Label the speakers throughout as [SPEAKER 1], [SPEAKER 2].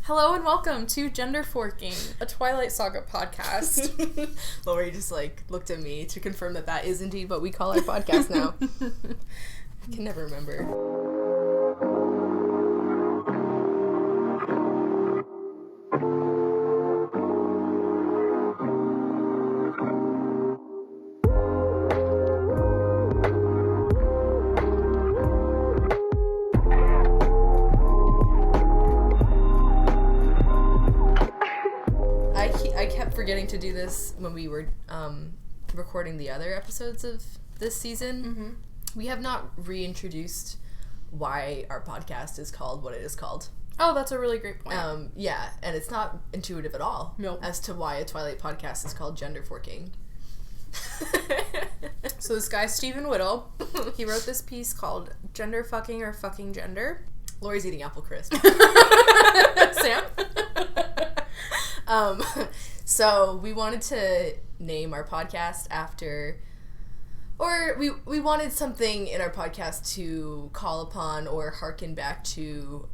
[SPEAKER 1] Hello and welcome to Gender Forking, a Twilight Saga podcast.
[SPEAKER 2] Lori just looked at me to confirm that is indeed what we call our podcast now. I can never remember. I kept forgetting to do this when we were recording the other episodes of this season. Mm-hmm. We have not reintroduced why our podcast is called what it is called.
[SPEAKER 1] Oh, that's a really great point.
[SPEAKER 2] Yeah, and it's not intuitive at all.
[SPEAKER 1] Nope.
[SPEAKER 2] As to why a Twilight podcast is called Gender Forking.
[SPEAKER 1] So this guy, Stephen Whittle, he wrote this piece called Gender Fucking or Fucking Gender.
[SPEAKER 2] Lori's eating apple crisp.
[SPEAKER 1] Sam?
[SPEAKER 2] So we wanted to name our podcast after, or we wanted something in our podcast to call upon or hearken back to,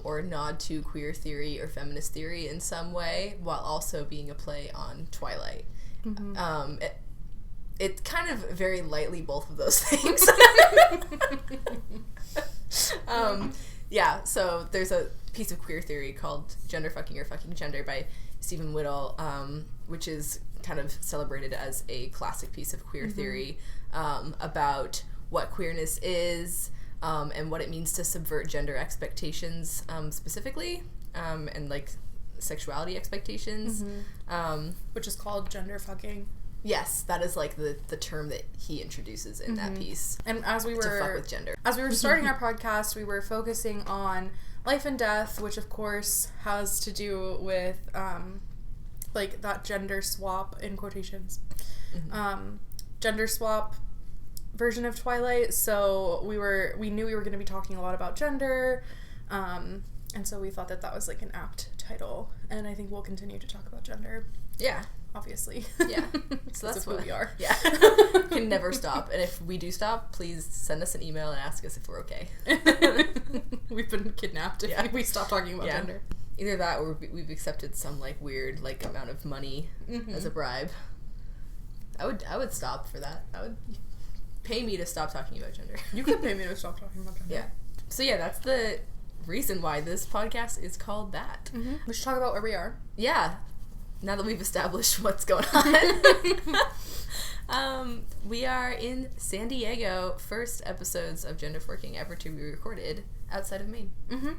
[SPEAKER 2] or nod to queer theory or feminist theory in some way, while also being a play on Twilight. Mm-hmm. It kind of very lightly both of those things. Yeah, so there's a piece of queer theory called Gender Fucking or Fucking Gender by Stephen Whittle, which is kind of celebrated as a classic piece of queer theory about what queerness is and what it means to subvert gender expectations specifically, and sexuality expectations.
[SPEAKER 1] Mm-hmm. Which is called Gender Fucking.
[SPEAKER 2] Yes, that is the term that he introduces in that piece.
[SPEAKER 1] And as we were
[SPEAKER 2] to fuck with gender.
[SPEAKER 1] As we were starting our podcast, we were focusing on life and death, which of course has to do with that gender swap in quotations. Mm-hmm. Gender swap version of Twilight. So we knew we were going to be talking a lot about gender. And so we thought that was an apt title, and I think we'll continue to talk about gender.
[SPEAKER 2] Yeah.
[SPEAKER 1] Obviously.
[SPEAKER 2] Yeah. So that's
[SPEAKER 1] who we are.
[SPEAKER 2] Yeah. Can never stop. And if we do stop, please send us an email and ask us if we're okay.
[SPEAKER 1] We've been kidnapped if we stop talking about gender.
[SPEAKER 2] Either that or we've accepted some weird amount of money as a bribe. I would stop for that. I would pay me to stop talking about gender.
[SPEAKER 1] You could pay me to stop talking about gender.
[SPEAKER 2] Yeah. So yeah, that's the reason why this podcast is called that.
[SPEAKER 1] Mm-hmm. We should talk about where we are.
[SPEAKER 2] Yeah. Now that we've established what's going on. We are in San Diego, first episodes of Gender Forking ever to be recorded outside of Maine.
[SPEAKER 1] Mm-hmm.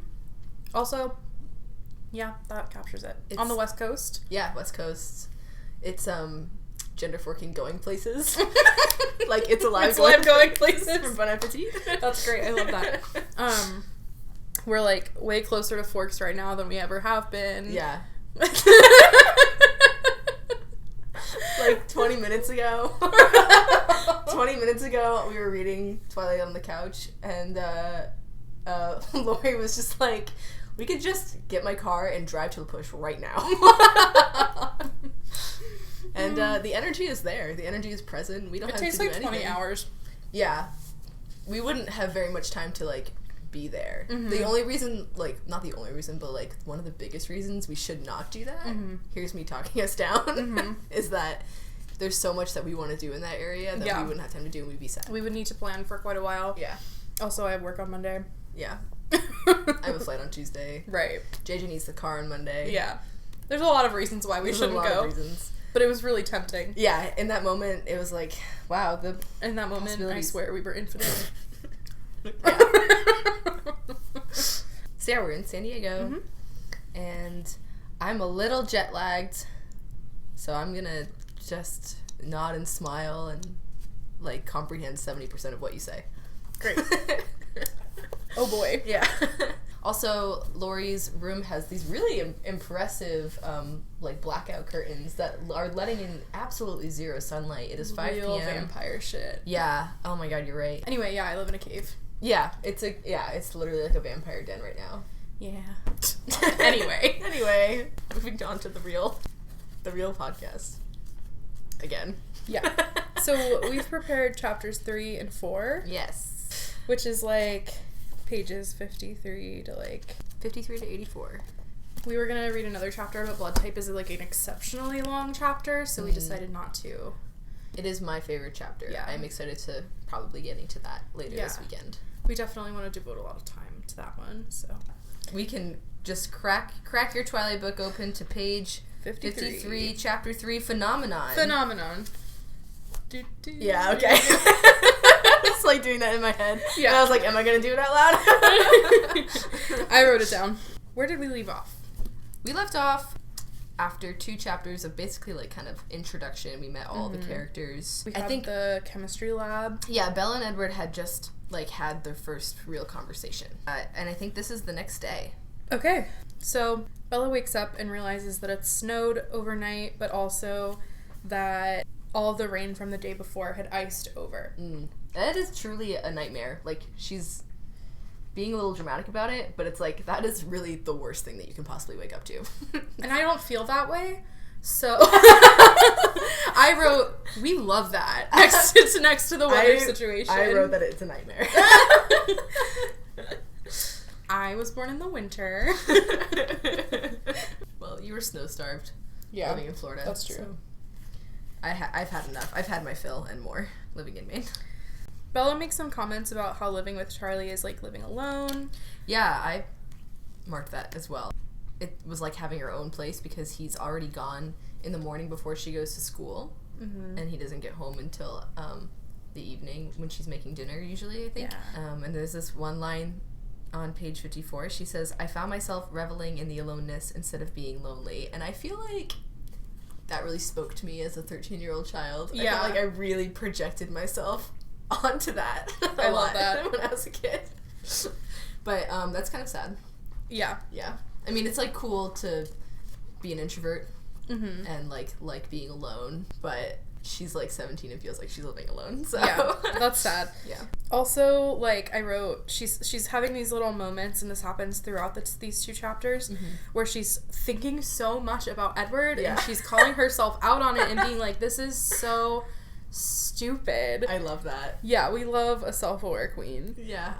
[SPEAKER 1] Also, yeah, that captures it. It's on the West Coast.
[SPEAKER 2] Yeah, West Coast. It's Gender Forking going places. It's alive
[SPEAKER 1] going places.
[SPEAKER 2] From Bon Appetit.
[SPEAKER 1] That's great. I love that. We're way closer to Forks right now than we ever have been.
[SPEAKER 2] Yeah. 20 minutes ago. 20 minutes ago, we were reading Twilight on the couch, and Lori was just we could just get my car and drive to the push right now. And the energy is there. The energy is present. We don't have to do anything. It takes
[SPEAKER 1] 20 hours.
[SPEAKER 2] Yeah. We wouldn't have very much time to, be there. Mm-hmm. The only reason, not the only reason, but, one of the biggest reasons we should not do that, here's me talking us down, is that there's so much that we want to do in that area that we wouldn't have time to do and we'd be sad.
[SPEAKER 1] We would need to plan for quite a while.
[SPEAKER 2] Yeah.
[SPEAKER 1] Also, I have work on Monday.
[SPEAKER 2] Yeah. I have a flight on Tuesday.
[SPEAKER 1] Right.
[SPEAKER 2] JJ needs the car on Monday.
[SPEAKER 1] Yeah. There's a lot of reasons why we shouldn't go. There's a lot of reasons. But it was really tempting.
[SPEAKER 2] Yeah, in that moment, it was wow,
[SPEAKER 1] in that moment, I swear, we were infinite.
[SPEAKER 2] Yeah. So yeah, we're in San Diego, and I'm a little jet lagged, so I'm gonna just nod and smile and comprehend 70% of what you say.
[SPEAKER 1] Great. Oh boy.
[SPEAKER 2] Yeah. Also, Lori's room has these really impressive blackout curtains that are letting in absolutely zero sunlight. It is 5 p.m.
[SPEAKER 1] Real vampire shit.
[SPEAKER 2] Yeah. Oh my god, you're right.
[SPEAKER 1] Anyway, yeah, I live in a cave.
[SPEAKER 2] Yeah, it's literally a vampire den right now.
[SPEAKER 1] Yeah. Anyway,
[SPEAKER 2] moving on to the real podcast. Again.
[SPEAKER 1] Yeah. So we've prepared chapters 3 and 4.
[SPEAKER 2] Yes.
[SPEAKER 1] Which is pages 53 to
[SPEAKER 2] 53 to 84.
[SPEAKER 1] We were gonna read another chapter, but blood type is like an exceptionally long chapter, so we decided not to.
[SPEAKER 2] It is my favorite chapter.
[SPEAKER 1] Yeah.
[SPEAKER 2] I'm excited to probably get into that later this weekend.
[SPEAKER 1] We definitely want to devote a lot of time to that one, so. We
[SPEAKER 2] can just crack your Twilight book open to page 53, chapter 3, Phenomenon. Yeah, okay. It's like doing that in my head. Yeah. And I was like, am I going to do it out loud?
[SPEAKER 1] I wrote it down. Where did we leave off?
[SPEAKER 2] We left off after 2 chapters of basically like kind of introduction. We met all the characters.
[SPEAKER 1] I think the chemistry lab.
[SPEAKER 2] Yeah, Bella and Edward had just like had their first real conversation. And I think this is the next day. Okay.
[SPEAKER 1] So Bella wakes up and realizes that it snowed overnight, but also that all the rain from the day before had iced over.
[SPEAKER 2] That is truly a nightmare. Like, she's being a little dramatic about it, but it's like, that is really the worst thing that you can possibly wake up to.
[SPEAKER 1] And I don't feel that way, so I wrote, we love that. It's next to the weather situation.
[SPEAKER 2] I wrote that it's a nightmare.
[SPEAKER 1] I was born in the winter.
[SPEAKER 2] Well, you were snow-starved.
[SPEAKER 1] Yeah,
[SPEAKER 2] living in Florida.
[SPEAKER 1] That's true.
[SPEAKER 2] So I've had enough. I've had my fill and more living in Maine.
[SPEAKER 1] Bella makes some comments about how living with Charlie is like living alone.
[SPEAKER 2] Yeah, I marked that as well. It was like having her own place because he's already gone in the morning before she goes to school, and he doesn't get home until the evening when she's making dinner usually, I think. Yeah. And there's this one line on page 54. She says, "I found myself reveling in the aloneness instead of being lonely." And I feel like that really spoke to me as a 13-year-old child. Yeah. I felt like I really projected myself onto that.
[SPEAKER 1] I love that.
[SPEAKER 2] When I was a kid. But that's kind of sad.
[SPEAKER 1] Yeah.
[SPEAKER 2] Yeah. I mean, it's like cool to be an introvert and like being alone, but she's like 17 and feels like she's living alone. So
[SPEAKER 1] yeah, that's sad.
[SPEAKER 2] Yeah.
[SPEAKER 1] Also, like I wrote, she's having these little moments, and this happens throughout these 2 chapters, where she's thinking so much about Edward, and she's calling herself out on it and being like, "This is so stupid."
[SPEAKER 2] I love that.
[SPEAKER 1] Yeah, we love a self-aware queen.
[SPEAKER 2] Yeah,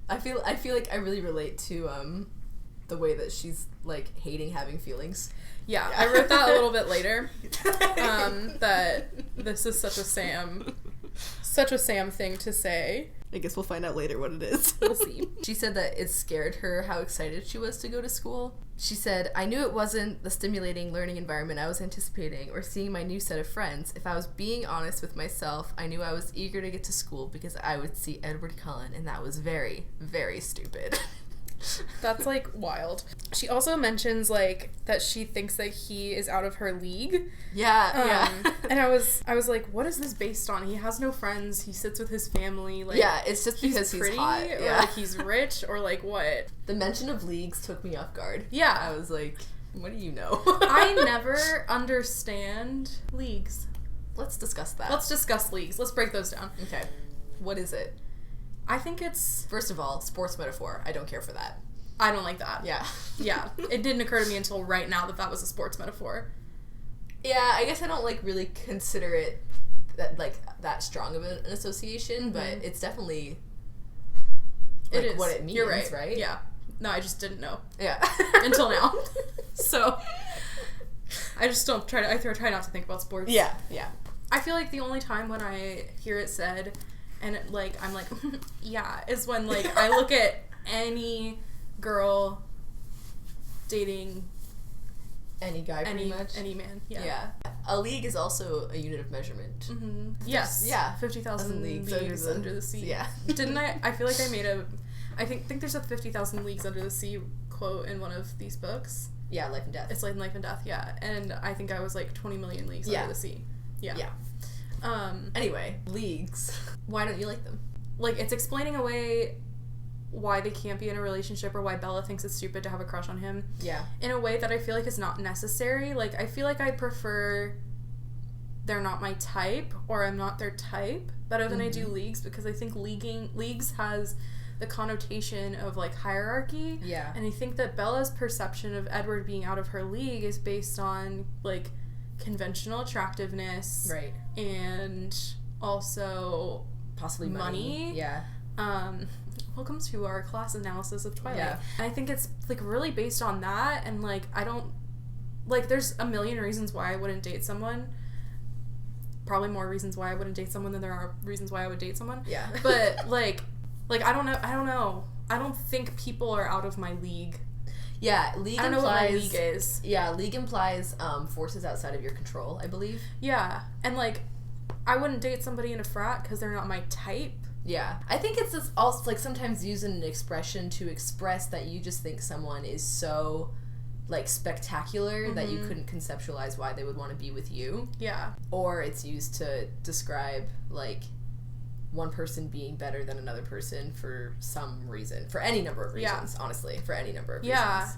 [SPEAKER 2] I feel like I really relate to the way that she's like hating having feelings.
[SPEAKER 1] Yeah, I wrote that a little bit later. That this is such a Sam thing to say.
[SPEAKER 2] I guess we'll find out later what it is.
[SPEAKER 1] We'll see.
[SPEAKER 2] She said that it scared her how excited she was to go to school. She said, "I knew it wasn't the stimulating learning environment I was anticipating or seeing my new set of friends. If I was being honest with myself, I knew I was eager to get to school because I would see Edward Cullen, and that was very, very stupid."
[SPEAKER 1] That's like wild. She also mentions like that she thinks that he is out of her league.
[SPEAKER 2] Yeah.
[SPEAKER 1] And I was like, what is this based on? He has no friends. He sits with his family. Like,
[SPEAKER 2] yeah, it's just because he's
[SPEAKER 1] pretty,
[SPEAKER 2] hot.
[SPEAKER 1] Or like he's rich, or like what?
[SPEAKER 2] The mention of leagues took me off guard.
[SPEAKER 1] Yeah,
[SPEAKER 2] I was like, what do you know?
[SPEAKER 1] I never understand leagues.
[SPEAKER 2] Let's discuss that.
[SPEAKER 1] Let's discuss leagues. Let's break those down.
[SPEAKER 2] Okay. What is it?
[SPEAKER 1] I think it's...
[SPEAKER 2] First of all, sports metaphor. I don't care for that.
[SPEAKER 1] I don't like that.
[SPEAKER 2] Yeah.
[SPEAKER 1] Yeah. It didn't occur to me until right now that was a sports metaphor.
[SPEAKER 2] Yeah, I guess I don't, like, really consider it that strong of an association, but it's definitely, like, it is. What it means,
[SPEAKER 1] you're right? Yeah. No, I just didn't know. Yeah. Until now. So, I just don't try not to think about sports.
[SPEAKER 2] Yeah.
[SPEAKER 1] I feel like the only time when I hear it said... And, like, I'm like, yeah, is when, like, I look at any girl dating...
[SPEAKER 2] Any guy, pretty much?
[SPEAKER 1] Any man, yeah.
[SPEAKER 2] A league is also a unit of measurement.
[SPEAKER 1] Mm-hmm. Yes.
[SPEAKER 2] Yeah.
[SPEAKER 1] 50,000 leagues under the sea.
[SPEAKER 2] Yeah.
[SPEAKER 1] Didn't I feel like I made I think there's a 50,000 leagues under the sea quote in one of these books.
[SPEAKER 2] Yeah, Life and Death.
[SPEAKER 1] It's like Life and Death, yeah. And I think I was, like, 20 million leagues under the sea. Yeah.
[SPEAKER 2] Yeah. Anyway, leagues. Why don't you like them?
[SPEAKER 1] Like, it's explaining away why they can't be in a relationship or why Bella thinks it's stupid to have a crush on him.
[SPEAKER 2] Yeah. In
[SPEAKER 1] a way that I feel like is not necessary. Like, I feel like I'd prefer they're not my type or I'm not their type better than I do leagues, because I think leagues has the connotation of, like, hierarchy.
[SPEAKER 2] Yeah.
[SPEAKER 1] And I think that Bella's perception of Edward being out of her league is based on, like, conventional attractiveness.
[SPEAKER 2] Right.
[SPEAKER 1] And also
[SPEAKER 2] possibly money. Yeah.
[SPEAKER 1] welcome to our class analysis of Twilight.
[SPEAKER 2] Yeah.
[SPEAKER 1] And I think it's, like, really based on that, and, like, I don't, like, there's a million reasons why I wouldn't date someone. Probably more reasons why I wouldn't date someone than there are reasons why I would date someone.
[SPEAKER 2] Yeah.
[SPEAKER 1] But, like, I don't know. I don't think people are out of my league.
[SPEAKER 2] Yeah, league
[SPEAKER 1] I don't
[SPEAKER 2] implies...
[SPEAKER 1] know what my league is.
[SPEAKER 2] Yeah, league implies forces outside of your control, I believe.
[SPEAKER 1] Yeah, and, like, I wouldn't date somebody in a frat because they're not my type.
[SPEAKER 2] Yeah. I think it's just also, like, sometimes using an expression to express that you just think someone is so, like, spectacular that you couldn't conceptualize why they would want to be with you.
[SPEAKER 1] Yeah.
[SPEAKER 2] Or it's used to describe, like, one person being better than another person for some reason. For any number of reasons, honestly. For any number of reasons.
[SPEAKER 1] Yeah.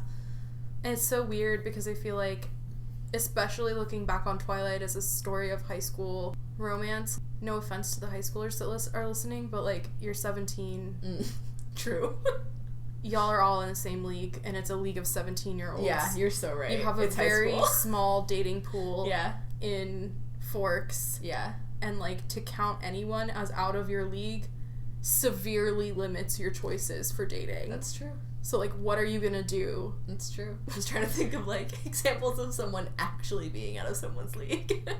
[SPEAKER 1] And it's so weird because I feel like, especially looking back on Twilight as a story of high school romance, no offense to the high schoolers that are listening, but, like, you're 17.
[SPEAKER 2] True.
[SPEAKER 1] Y'all are all in the same league, and it's a league of 17-year-olds.
[SPEAKER 2] Yeah, you're so right.
[SPEAKER 1] You have a very small dating pool in Forks.
[SPEAKER 2] Yeah.
[SPEAKER 1] And, like, to count anyone as out of your league severely limits your choices for dating.
[SPEAKER 2] That's true.
[SPEAKER 1] So, like, what are you gonna do?
[SPEAKER 2] That's true. I was trying to think of, like, examples of someone actually being out of someone's league.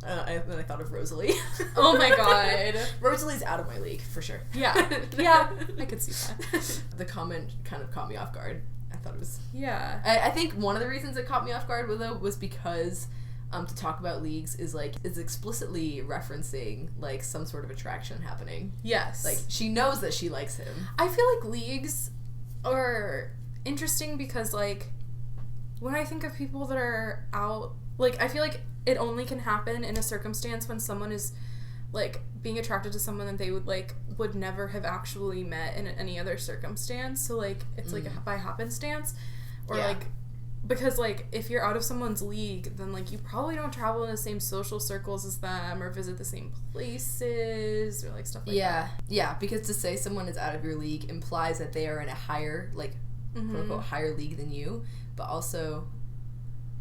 [SPEAKER 2] Then I thought of Rosalie.
[SPEAKER 1] Oh my god.
[SPEAKER 2] Rosalie's out of my league, for sure.
[SPEAKER 1] Yeah. Yeah, I could see that.
[SPEAKER 2] The comment kind of caught me off guard. I thought it was...
[SPEAKER 1] Yeah.
[SPEAKER 2] I think one of the reasons it caught me off guard, though, was because... to talk about leagues is explicitly referencing, like, some sort of attraction happening.
[SPEAKER 1] Yes.
[SPEAKER 2] Like, she knows that she likes him.
[SPEAKER 1] I feel like leagues are interesting because, like, when I think of people that are out, like, I feel like it only can happen in a circumstance when someone is, like, being attracted to someone that they would never have actually met in any other circumstance. So, like, it's, like, by happenstance. Or, like... Because, like, if you're out of someone's league, then, like, you probably don't travel in the same social circles as them or visit the same places or, like, stuff like that.
[SPEAKER 2] Yeah, because to say someone is out of your league implies that they are in a higher, like, quote-unquote, higher league than you. But also,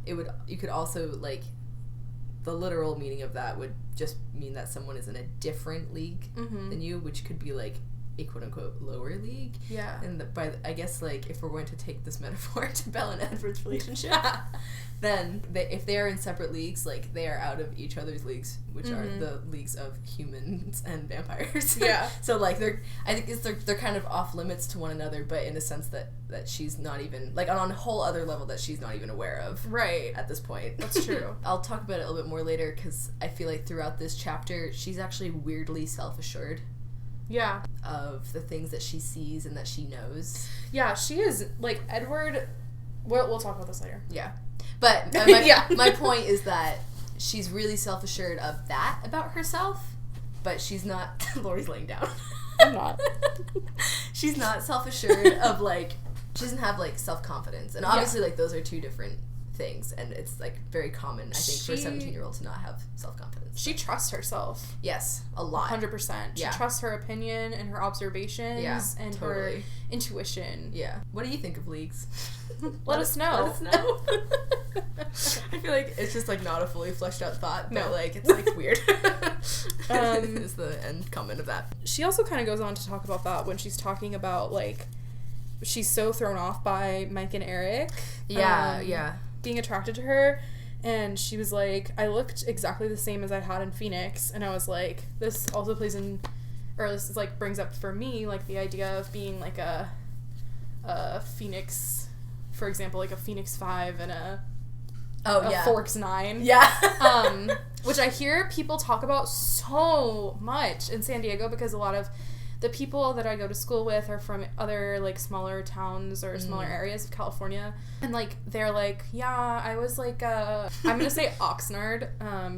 [SPEAKER 2] you could also, like, the literal meaning of that would just mean that someone is in a different league than you, which could be, like, a quote-unquote lower league. Yeah. And I guess, like, if we're going to take this metaphor to Belle and Edward's relationship, then if they are in separate leagues, like, they are out of each other's leagues, which are the leagues of humans and vampires. Yeah. So, like, I think they're kind of off limits to one another, but in a sense that she's not even, like, on a whole other level that she's not even aware of. Right. At this point. That's true. I'll talk about it a little bit more later, because I feel like throughout this chapter, she's actually weirdly self-assured. Yeah. Of the things that she sees and that she knows. Yeah, she is, like, Edward... We'll talk about this later. Yeah. But my point is that she's really self-assured of that about herself, but she's not... Lori's laying down. I'm not. She's not self-assured of, like... She doesn't have, like, self-confidence. And obviously, like, those are two different things. And it's, like, very common, I think, for a 17-year-old to not have self-confidence.
[SPEAKER 1] She trusts herself.
[SPEAKER 2] Yes, a lot.
[SPEAKER 1] 100%. She trusts her opinion and her observations and her intuition. Yeah.
[SPEAKER 2] What do you think of leagues?
[SPEAKER 1] Let us know.
[SPEAKER 2] Let us know. I feel like it's just, like, not a fully fleshed out thought, but, like, it's, like, weird. Is the end comment of that. She also kind of goes on to talk about that when she's talking about, like, she's so thrown off by Mike and Eric. Yeah. Being attracted to her. And she was like, I looked exactly the same as I had in Phoenix. And I was like, this also plays in, or this is, like, brings up for me, like, the idea of being, like, a Phoenix, for example, like a Phoenix 5 and a Forks 9. Yeah. Which I hear people talk about so much in San Diego because a lot of the people that I go to school with are from other, like, smaller towns or smaller areas of California. And, like, they're like, yeah, I was, like, I'm gonna say Oxnard,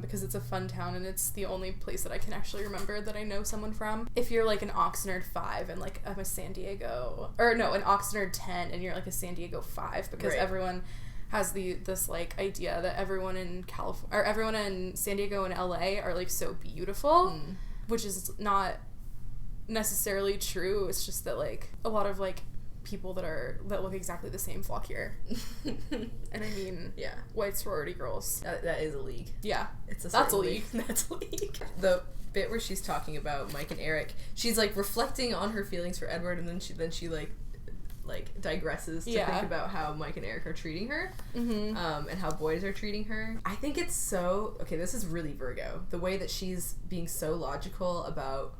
[SPEAKER 2] because it's a fun town and it's the only place that I can actually remember that I know someone from. If you're, like, an Oxnard 5 and, like, I'm a San Diego, or no, an Oxnard 10 and you're, like, a San Diego 5, because everyone has this, like, idea that everyone in California, or everyone in San Diego and LA are, like, so beautiful, which is not necessarily true. It's just that, like, a lot of, like, people that look exactly the same flock here. And I mean, white sorority girls. That is a league. Yeah. That's a league. That's a league. The bit where she's talking about Mike and Eric, she's like reflecting on her feelings for Edward, and then she like digresses to think about how Mike and Eric are treating her, and how boys are treating her. I think it's so okay. This is really Virgo. The way that she's being so logical about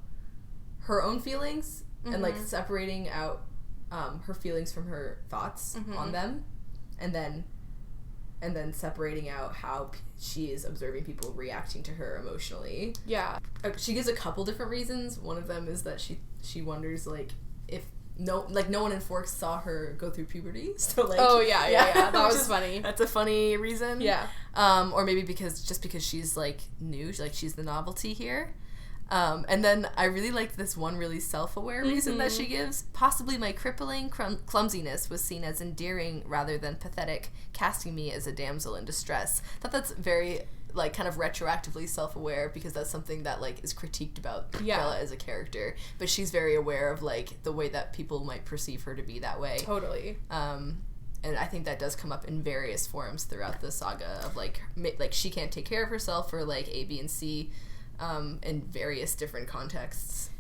[SPEAKER 2] her own feelings and like separating out her feelings from her thoughts on them, and then separating out how she is observing people reacting to her emotionally. Yeah. She gives a couple different reasons. One of them is that she wonders, like, if no one in Forks saw her go through puberty. So, like... Oh, yeah. That was funny. That's a funny reason. Yeah. Or maybe because she's, like, new. She's the novelty here. And then I really liked this one really self-aware reason that she gives. Possibly my crippling clumsiness was seen as endearing rather than pathetic, casting me as a damsel in distress. I thought that's very, like, kind of retroactively self-aware, because that's something that, like, is critiqued about Bella as a character. But she's very aware of, like, the way that people might perceive her to be that way. Totally. And I think that does come up in various forms throughout the saga of, like she can't take care of herself, or, like, A, B, and C, in various different contexts.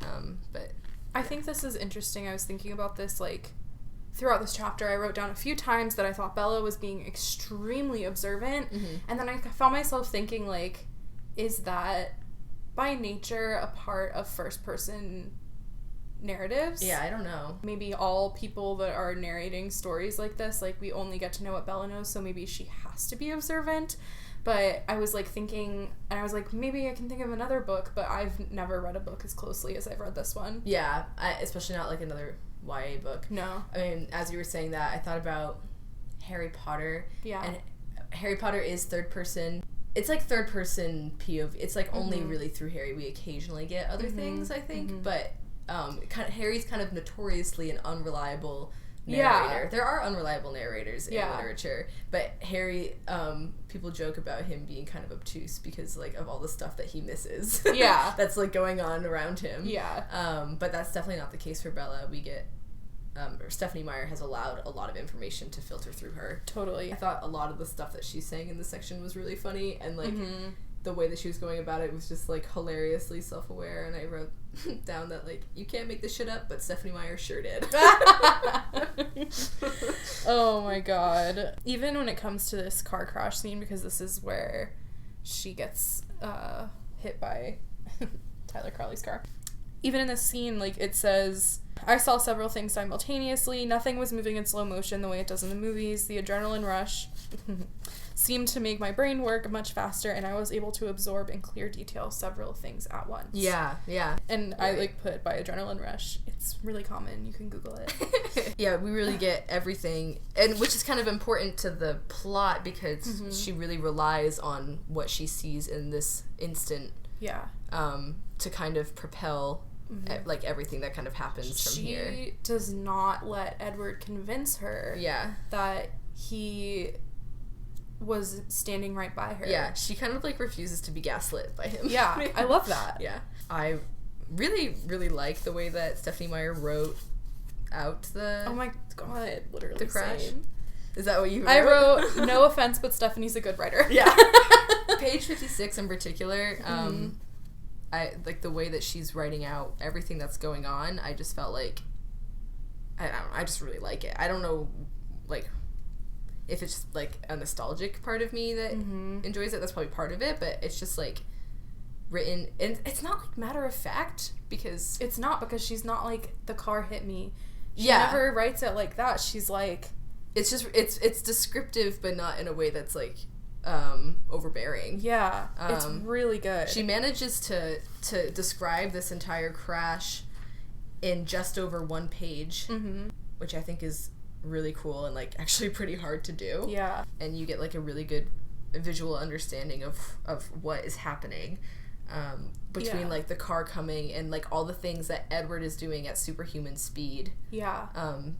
[SPEAKER 2] But
[SPEAKER 1] I think this is interesting. I was thinking about this, like, throughout this chapter. I wrote down a few times that I thought Bella was being extremely observant, and then I found myself thinking, like, is that by nature a part of first-person narratives?
[SPEAKER 2] Yeah, I don't know.
[SPEAKER 1] Maybe all people that are narrating stories like this, like, we only get to know what Bella knows, so maybe she has to be observant. But I was, like, thinking, and I was like, maybe I can think of another book, but I've never read a book as closely as I've read this one.
[SPEAKER 2] Yeah, especially not, like, another YA book. No. I mean, as you were saying that, I thought about Harry Potter. Yeah. And Harry Potter is third person. It's, like, third person POV. It's, like, only really through Harry we occasionally get other things, I think. But Harry's kind of notoriously an unreliable narrator. There are unreliable narrators in literature, but Harry, people joke about him being kind of obtuse because, like, of all the stuff that he misses. That's, like, going on around him. But that's definitely not the case for Bella. We get Stephanie Meyer has allowed a lot of information to filter through her. Totally. I thought a lot of the stuff that she's saying in this section was really funny, and, like, the way that she was going about it was just, like, hilariously self-aware, and I wrote down that, like, you can't make this shit up, but Stephanie Meyer sure did.
[SPEAKER 1] Oh my god. Even when it comes to this car crash scene, because this is where she gets hit by Tyler Crowley's car. Even in this scene, like, it says, I saw several things simultaneously. Nothing was moving in slow motion the way it does in the movies. The adrenaline rush seemed to make my brain work much faster, and I was able to absorb in clear detail several things at once. Yeah. And right. I, like, put by adrenaline rush. It's really common. You can Google it.
[SPEAKER 2] Yeah, we really get everything, and which is kind of important to the plot, because she really relies on what she sees in this instant. Yeah. To kind of propel like everything that kind of happens from here.
[SPEAKER 1] She does not let Edward convince her that he was standing right by her.
[SPEAKER 2] Yeah, she kind of, like, refuses to be gaslit by him.
[SPEAKER 1] Yeah, I love that.
[SPEAKER 2] Yeah. I really, really like the way that Stephanie Meyer wrote out the...
[SPEAKER 1] Oh my god, literally
[SPEAKER 2] the crash.
[SPEAKER 1] Same.
[SPEAKER 2] Is that what you wrote?
[SPEAKER 1] I wrote, no offense, but Stephanie's a good writer.
[SPEAKER 2] Yeah. Page 56 in particular, I like the way that she's writing out everything that's going on. I just felt like, I don't know, I just really like it. I don't know, like, if it's, like, a nostalgic part of me that enjoys it. That's probably part of it, but it's just, like, written, and it's not, like, matter of fact, because...
[SPEAKER 1] It's not, because she's not, like, the car hit me. She never writes it like that. She's, like...
[SPEAKER 2] It's just, it's descriptive, but not in a way that's, like... overbearing.
[SPEAKER 1] Yeah, it's really good.
[SPEAKER 2] She manages to describe this entire crash in just over one page, which I think is really cool and, like, actually pretty hard to do. Yeah. And you get, like, a really good visual understanding of what is happening between like the car coming and, like, all the things that Edward is doing at superhuman speed. Yeah.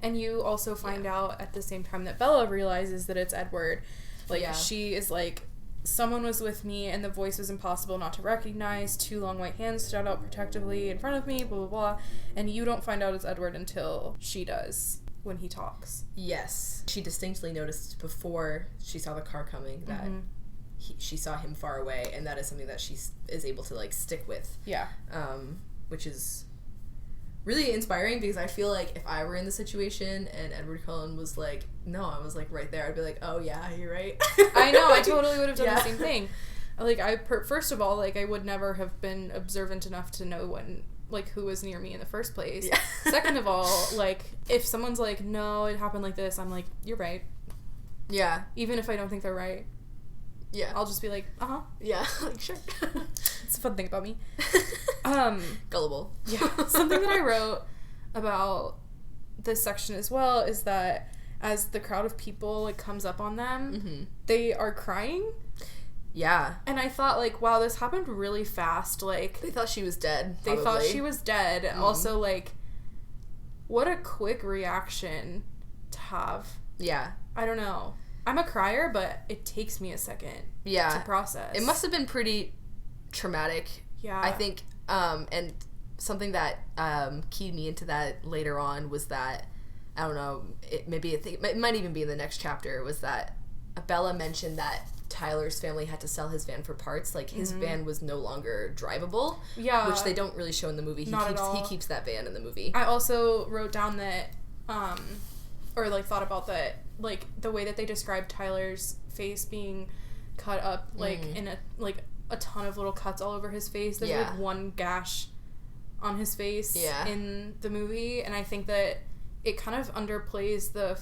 [SPEAKER 1] And you also find out at the same time that Bella realizes that it's Edward. Like, she is like, someone was with me and the voice was impossible not to recognize. 2 long white hands stood out protectively in front of me, blah, blah, blah. And you don't find out it's Edward until she does, when he talks.
[SPEAKER 2] Yes. She distinctly noticed before she saw the car coming that she saw him far away, and that is something that she is able to, like, stick with.
[SPEAKER 1] Yeah.
[SPEAKER 2] Which is really inspiring, because I feel like if I were in the situation and Edward Cullen was like, no, I was, like, right there, I'd be like, oh, yeah, you're right.
[SPEAKER 1] I know, I totally would have done the same thing. Like, first of all, like, I would never have been observant enough to know when, like, who was near me in the first place. Yeah. Second of all, like, if someone's like, no, it happened like this, I'm like, you're right.
[SPEAKER 2] Yeah.
[SPEAKER 1] Even if I don't think they're right.
[SPEAKER 2] Yeah.
[SPEAKER 1] I'll just be like, uh-huh.
[SPEAKER 2] Yeah, like, sure.
[SPEAKER 1] It's a fun thing about me.
[SPEAKER 2] Gullible.
[SPEAKER 1] Yeah. Something that I wrote about this section as well is that as the crowd of people, like, comes up on them, they are crying.
[SPEAKER 2] Yeah.
[SPEAKER 1] And I thought, like, wow, this happened really fast. Like,
[SPEAKER 2] they thought she was dead,
[SPEAKER 1] probably. They thought she was dead. Also, like, what a quick reaction to have.
[SPEAKER 2] Yeah.
[SPEAKER 1] I don't know. I'm a crier, but it takes me a second to process.
[SPEAKER 2] It must have been pretty traumatic.
[SPEAKER 1] Yeah.
[SPEAKER 2] I think, and something that keyed me into that later on was that, I don't know, it might even be in the next chapter, was that Bella mentioned that Tyler's family had to sell his van for parts. Like, his van was no longer drivable.
[SPEAKER 1] Yeah.
[SPEAKER 2] Which they don't really show in the movie. He keeps that van in the movie.
[SPEAKER 1] I also wrote down that, or, like, thought about that, like, the way that they described Tyler's face being cut up, like, in a ton of little cuts all over his face. There's, like, one gash on his face in the movie, and I think that it kind of underplays the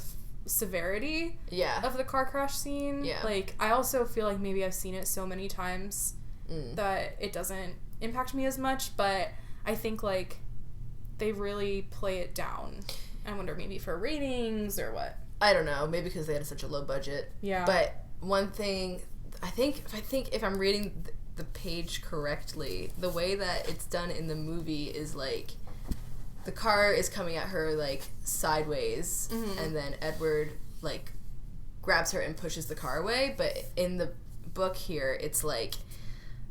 [SPEAKER 1] severity of the car crash scene. Yeah. Like, I also feel like maybe I've seen it so many times that it doesn't impact me as much, but I think, like, they really play it down. I wonder, maybe for ratings or what.
[SPEAKER 2] I don't know, maybe because they had such a low budget.
[SPEAKER 1] Yeah.
[SPEAKER 2] But one thing, I think if I'm reading the page correctly, the way that it's done in the movie is, like, the car is coming at her, like, sideways, and then Edward, like, grabs her and pushes the car away, but in the book here, it's, like,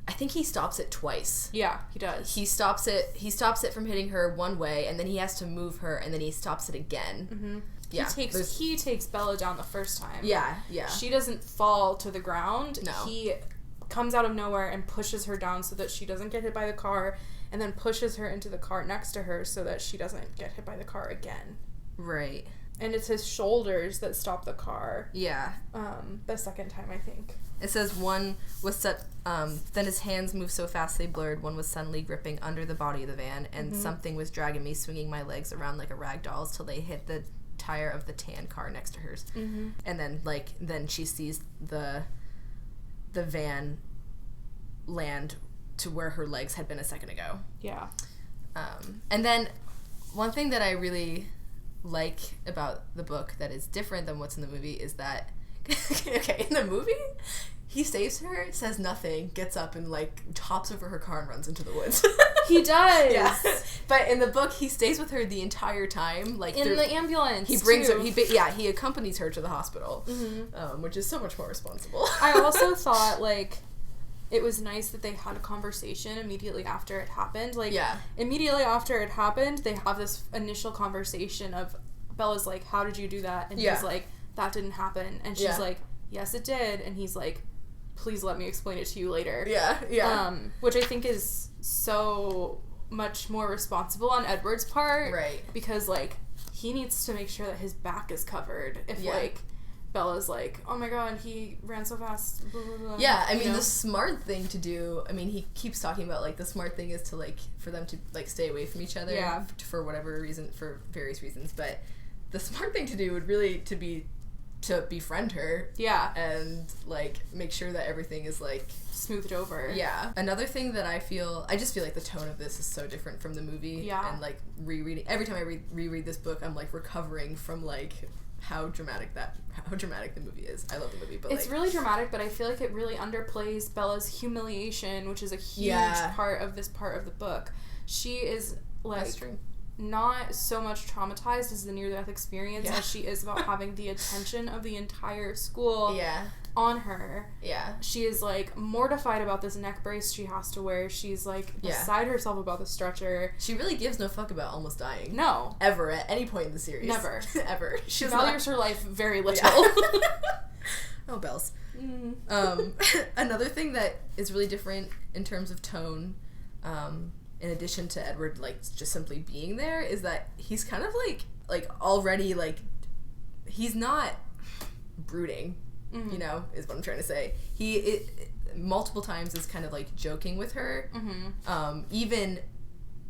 [SPEAKER 2] I think he stops it twice.
[SPEAKER 1] Yeah, he does.
[SPEAKER 2] He stops it from hitting her one way, and then he has to move her, and then he stops it again. Yeah.
[SPEAKER 1] He takes Bella down the first time.
[SPEAKER 2] Yeah, yeah.
[SPEAKER 1] She doesn't fall to the ground.
[SPEAKER 2] No.
[SPEAKER 1] He comes out of nowhere and pushes her down so that she doesn't get hit by the car, and then pushes her into the car next to her so that she doesn't get hit by the car again.
[SPEAKER 2] Right.
[SPEAKER 1] And it's his shoulders that stop the car.
[SPEAKER 2] Yeah.
[SPEAKER 1] The second time, I think.
[SPEAKER 2] It says one was set, then his hands moved so fast they blurred. One was suddenly gripping under the body of the van, and something was dragging me, swinging my legs around like a rag doll's till they hit the tire of the tan car next to hers. And then, like, then she sees the van land to where her legs had been a second ago.
[SPEAKER 1] Yeah.
[SPEAKER 2] And then one thing that I really like about the book that is different than what's in the movie is that okay, in the movie, he saves her, says nothing, gets up and, like, hops over her car and runs into the woods.
[SPEAKER 1] He does.
[SPEAKER 2] Yeah. But in the book, he stays with her the entire time. Like,
[SPEAKER 1] in the ambulance,
[SPEAKER 2] he brings her. He accompanies her to the hospital, which is so much more responsible.
[SPEAKER 1] I also thought, like, it was nice that they had a conversation immediately after it happened. Like, immediately after it happened, they have this initial conversation of Bella's like, "How did you do that?" And he's like, "That didn't happen." And she's like, "Yes, it did." And he's like, "Please let me explain it to you later."
[SPEAKER 2] Yeah.
[SPEAKER 1] Which I think is so much more responsible on Edward's part.
[SPEAKER 2] Right.
[SPEAKER 1] Because, like, he needs to make sure that his back is covered. If, like, Bella's like, "Oh my god, he ran so fast." Blah, blah, blah.
[SPEAKER 2] Yeah, I mean, the smart thing to do, I mean, he keeps talking about, like, the smart thing is to, like, for them to, like, stay away from each other.
[SPEAKER 1] Yeah.
[SPEAKER 2] For whatever reason, for various reasons. But the smart thing to do would really to befriend her.
[SPEAKER 1] Yeah.
[SPEAKER 2] And, like, make sure that everything is, like,
[SPEAKER 1] smoothed over.
[SPEAKER 2] Yeah. Another thing that I just feel like the tone of this is so different from the movie.
[SPEAKER 1] Yeah.
[SPEAKER 2] And, like, rereading, every time I reread this book, I'm, like, recovering from, like, how dramatic the movie is. I love the movie, but,
[SPEAKER 1] it's
[SPEAKER 2] like,
[SPEAKER 1] really dramatic, but I feel like it really underplays Bella's humiliation, which is a huge part of this part of the book. She is, like,
[SPEAKER 2] that's true.
[SPEAKER 1] Not so much traumatized as the near-death experience as she is about having the attention of the entire school on her.
[SPEAKER 2] Yeah.
[SPEAKER 1] She is, like, mortified about this neck brace she has to wear. She's, like, beside herself about the stretcher.
[SPEAKER 2] She really gives no fuck about almost dying.
[SPEAKER 1] No.
[SPEAKER 2] Ever, at any point in the series.
[SPEAKER 1] Never.
[SPEAKER 2] Ever.
[SPEAKER 1] She values her life very little.
[SPEAKER 2] Yeah. Oh bells. Another thing that is really different in terms of tone, in addition to Edward, like, just simply being there, is that he's kind of, like, already, like, he's not brooding, you know, is what I'm trying to say. Multiple times is kind of, like, joking with her, even,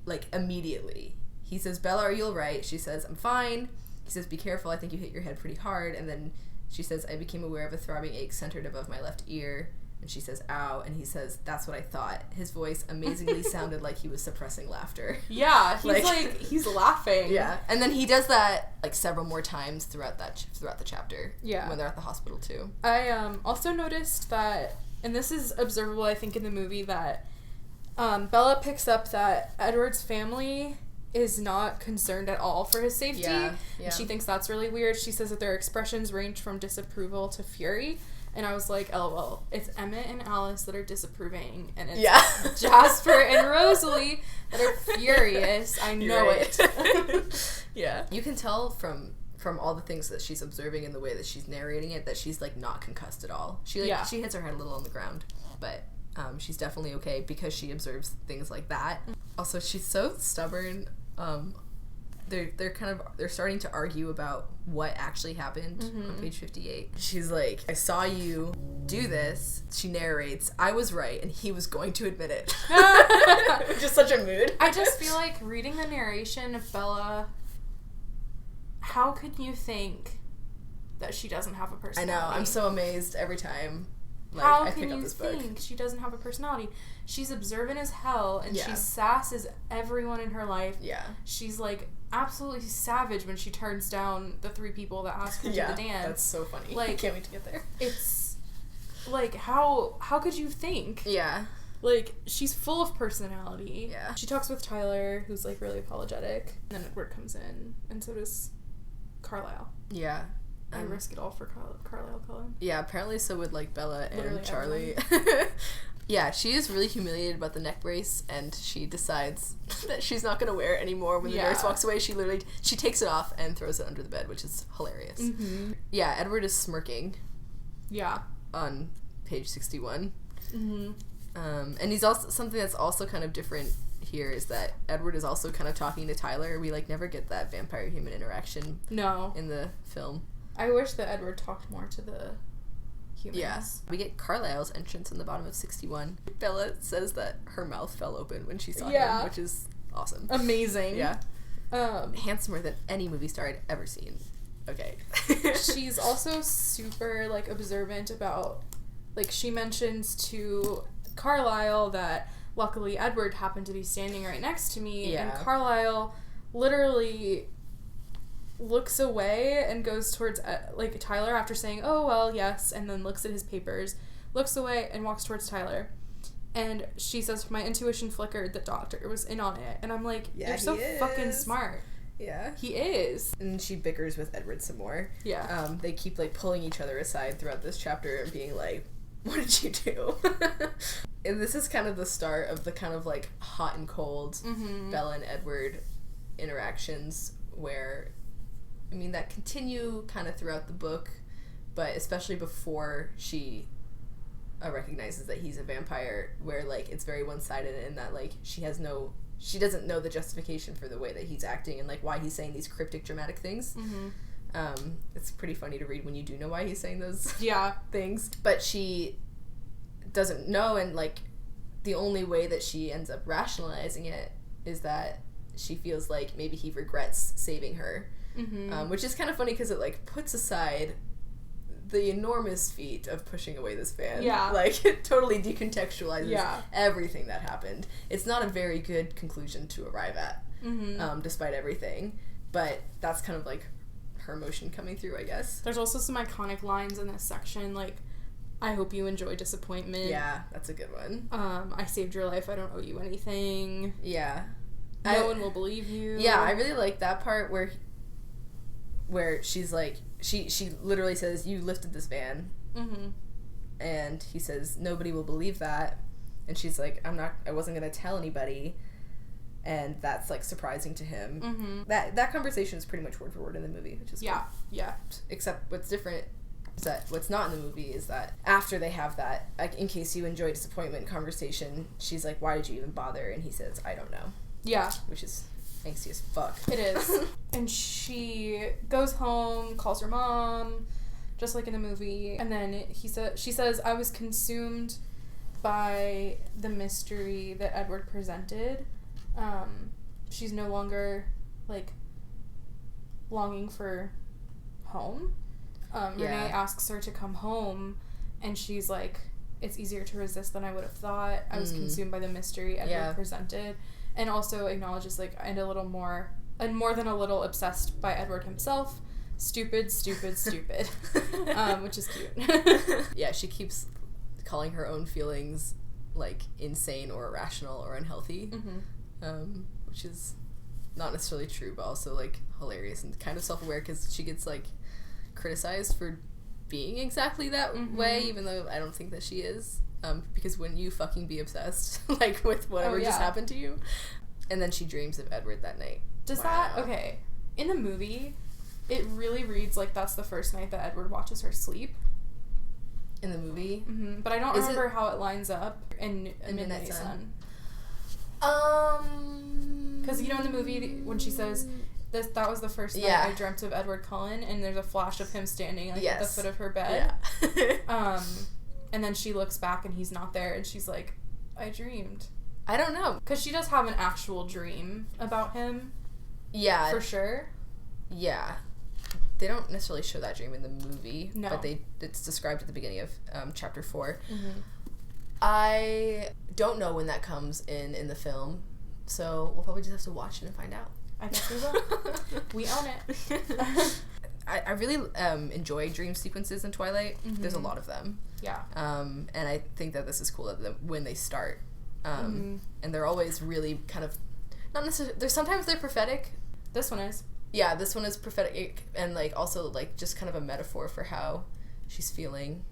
[SPEAKER 2] like, immediately. He says, Bella, are you alright? She says, I'm fine. He says, be careful, I think you hit your head pretty hard. And then she says, I became aware of a throbbing ache centered above my left ear. And she says, ow. And he says, that's what I thought. His voice amazingly sounded like he was suppressing laughter.
[SPEAKER 1] Yeah, he's he's laughing.
[SPEAKER 2] Yeah. And then he does that, like, several more times throughout the chapter.
[SPEAKER 1] Yeah.
[SPEAKER 2] When they're at the hospital, too.
[SPEAKER 1] I also noticed that, and this is observable, I think, in the movie, that Bella picks up that Edward's family is not concerned at all for his safety.
[SPEAKER 2] Yeah.
[SPEAKER 1] And she thinks that's really weird. She says that their expressions range from disapproval to fury. And I was like, LOL, it's Emmett and Alice that are disapproving, and it's Jasper and Rosalie that are furious. I know it.
[SPEAKER 2] Yeah. You can tell from all the things that she's observing and the way that she's narrating it that she's, like, not concussed at all. She hits her head a little on the ground, but she's definitely okay because she observes things like that. Also, she's so stubborn. They're starting to argue about what actually happened on page 58. She's like, I saw you do this. She narrates, I was right and he was going to admit it. Just such a mood.
[SPEAKER 1] I just feel like reading the narration of Bella, how could you think that she doesn't have a personality?
[SPEAKER 2] I know, I'm so amazed every time. Like,
[SPEAKER 1] how
[SPEAKER 2] I
[SPEAKER 1] can
[SPEAKER 2] pick up
[SPEAKER 1] you
[SPEAKER 2] this book.
[SPEAKER 1] think she doesn't have a personality? She's observant as hell, and she sasses everyone in her life.
[SPEAKER 2] Yeah.
[SPEAKER 1] She's, like, absolutely savage when she turns down the 3 people that ask her to the dance.
[SPEAKER 2] That's so funny.
[SPEAKER 1] Like,
[SPEAKER 2] I can't wait to get there.
[SPEAKER 1] It's, like, how could you think?
[SPEAKER 2] Yeah.
[SPEAKER 1] Like, she's full of personality.
[SPEAKER 2] Yeah.
[SPEAKER 1] She talks with Tyler, who's, like, really apologetic. And then Edward comes in, and so does Carlisle.
[SPEAKER 2] Yeah.
[SPEAKER 1] I risk it all for Carlisle Cullen.
[SPEAKER 2] Yeah, apparently so would, like, Bella and
[SPEAKER 1] Literally
[SPEAKER 2] Charlie. Yeah, she is really humiliated about the neck brace, and she decides that she's not going to wear it anymore. When the nurse walks away, she takes it off and throws it under the bed, which is hilarious. Mm-hmm. Yeah, Edward is smirking.
[SPEAKER 1] Yeah.
[SPEAKER 2] On page 61.
[SPEAKER 1] Mm-hmm.
[SPEAKER 2] And he's also, something that's also kind of different here is that Edward is also kind of talking to Tyler. We, like, never get that vampire-human interaction.
[SPEAKER 1] No.
[SPEAKER 2] In the film.
[SPEAKER 1] I wish that Edward talked more to the humans.
[SPEAKER 2] Yeah. We get Carlisle's entrance in the bottom of 61. Bella says that her mouth fell open when she saw him, which is awesome.
[SPEAKER 1] Amazing.
[SPEAKER 2] Yeah. Handsomer than any movie star I'd ever seen. Okay.
[SPEAKER 1] She's also super, like, observant about, like, she mentions to Carlisle that luckily Edward happened to be standing right next to me, and Carlisle literally looks away and goes towards, like, Tyler after saying, oh, well, yes, and then looks at his papers, looks away and walks towards Tyler. And she says, my intuition flickered, the doctor was in on it. And I'm like, you're so fucking smart.
[SPEAKER 2] Yeah.
[SPEAKER 1] He is.
[SPEAKER 2] And she bickers with Edward some more.
[SPEAKER 1] Yeah.
[SPEAKER 2] They keep, like, pulling each other aside throughout this chapter and being like, what did you do? And this is kind of the start of the kind of, like, hot and cold Bella and Edward interactions where, I mean, that continue kind of throughout the book, but especially before she recognizes that he's a vampire, where, like, it's very one-sided in that, like, she doesn't know the justification for the way that he's acting and, like, why he's saying these cryptic, dramatic things. It's pretty funny to read when you do know why he's saying those things. But she doesn't know, and, like, the only way that she ends up rationalizing it is that she feels like maybe he regrets saving her. Which is kind of funny because it, like, puts aside the enormous feat of pushing away this van.
[SPEAKER 1] Yeah.
[SPEAKER 2] Like, it totally decontextualizes everything that happened. It's not a very good conclusion to arrive at, despite everything. But that's kind of, like, her emotion coming through, I guess.
[SPEAKER 1] There's also some iconic lines in this section, like, I hope you enjoy disappointment.
[SPEAKER 2] Yeah, that's a good one.
[SPEAKER 1] I saved your life, I don't owe you anything.
[SPEAKER 2] Yeah.
[SPEAKER 1] No one will believe you.
[SPEAKER 2] Yeah, I really like that part where she's like, she literally says, you lifted this van. And he says, nobody will believe that. And she's like, I wasn't going to tell anybody. And that's, like, surprising to him. That conversation is pretty much word for word in the movie, which is cool.
[SPEAKER 1] Yeah.
[SPEAKER 2] Except what's different that what's not in the movie is that after they have that, like, in case you enjoy disappointment conversation, she's like, why did you even bother? And he says, I don't know.
[SPEAKER 1] Yeah.
[SPEAKER 2] Which is angsty as fuck.
[SPEAKER 1] It is. And she goes home, calls her mom, just like in the movie. And then she says, I was consumed by the mystery that Edward presented. She's no longer, like, longing for home. Renee asks her to come home, and she's like, it's easier to resist than I would have thought. I was consumed by the mystery Edward presented. And also acknowledges, like, and more than a little obsessed by Edward himself. Stupid, which is cute.
[SPEAKER 2] Yeah, she keeps calling her own feelings, like, insane or irrational or unhealthy, which is not necessarily true, but also, like, hilarious and kind of self-aware, because she gets, like, criticized for being exactly that way, even though I don't think that she is, because when you fucking be obsessed, like, with whatever just happened to you, and then she dreams of Edward that night.
[SPEAKER 1] Okay, in the movie, it really reads like that's the first night that Edward watches her sleep.
[SPEAKER 2] In the movie?
[SPEAKER 1] Mm-hmm. But I don't remember how it lines up in Midnight Sun. Because, you know, in the movie, when she says, that was the first night I dreamt of Edward Cullen, and there's a flash of him standing, like, at the foot of her bed. Yeah. And then she looks back, and he's not there, and she's like, I dreamed.
[SPEAKER 2] I don't know.
[SPEAKER 1] Because she does have an actual dream about him.
[SPEAKER 2] Yeah.
[SPEAKER 1] For sure.
[SPEAKER 2] Yeah. They don't necessarily show that dream in the movie, but it's described at the beginning of chapter 4. I don't know when that comes in the film, so we'll probably just have to watch it and find out.
[SPEAKER 1] I guess we will. We own it.
[SPEAKER 2] I really enjoy dream sequences in Twilight. There's a lot of them.
[SPEAKER 1] Yeah.
[SPEAKER 2] And I think that this is cool that when they start. And they're always really kind of, not necessarily, sometimes they're prophetic.
[SPEAKER 1] This one is.
[SPEAKER 2] Yeah, this one is prophetic, and, like, also, like, just kind of a metaphor for how she's feeling.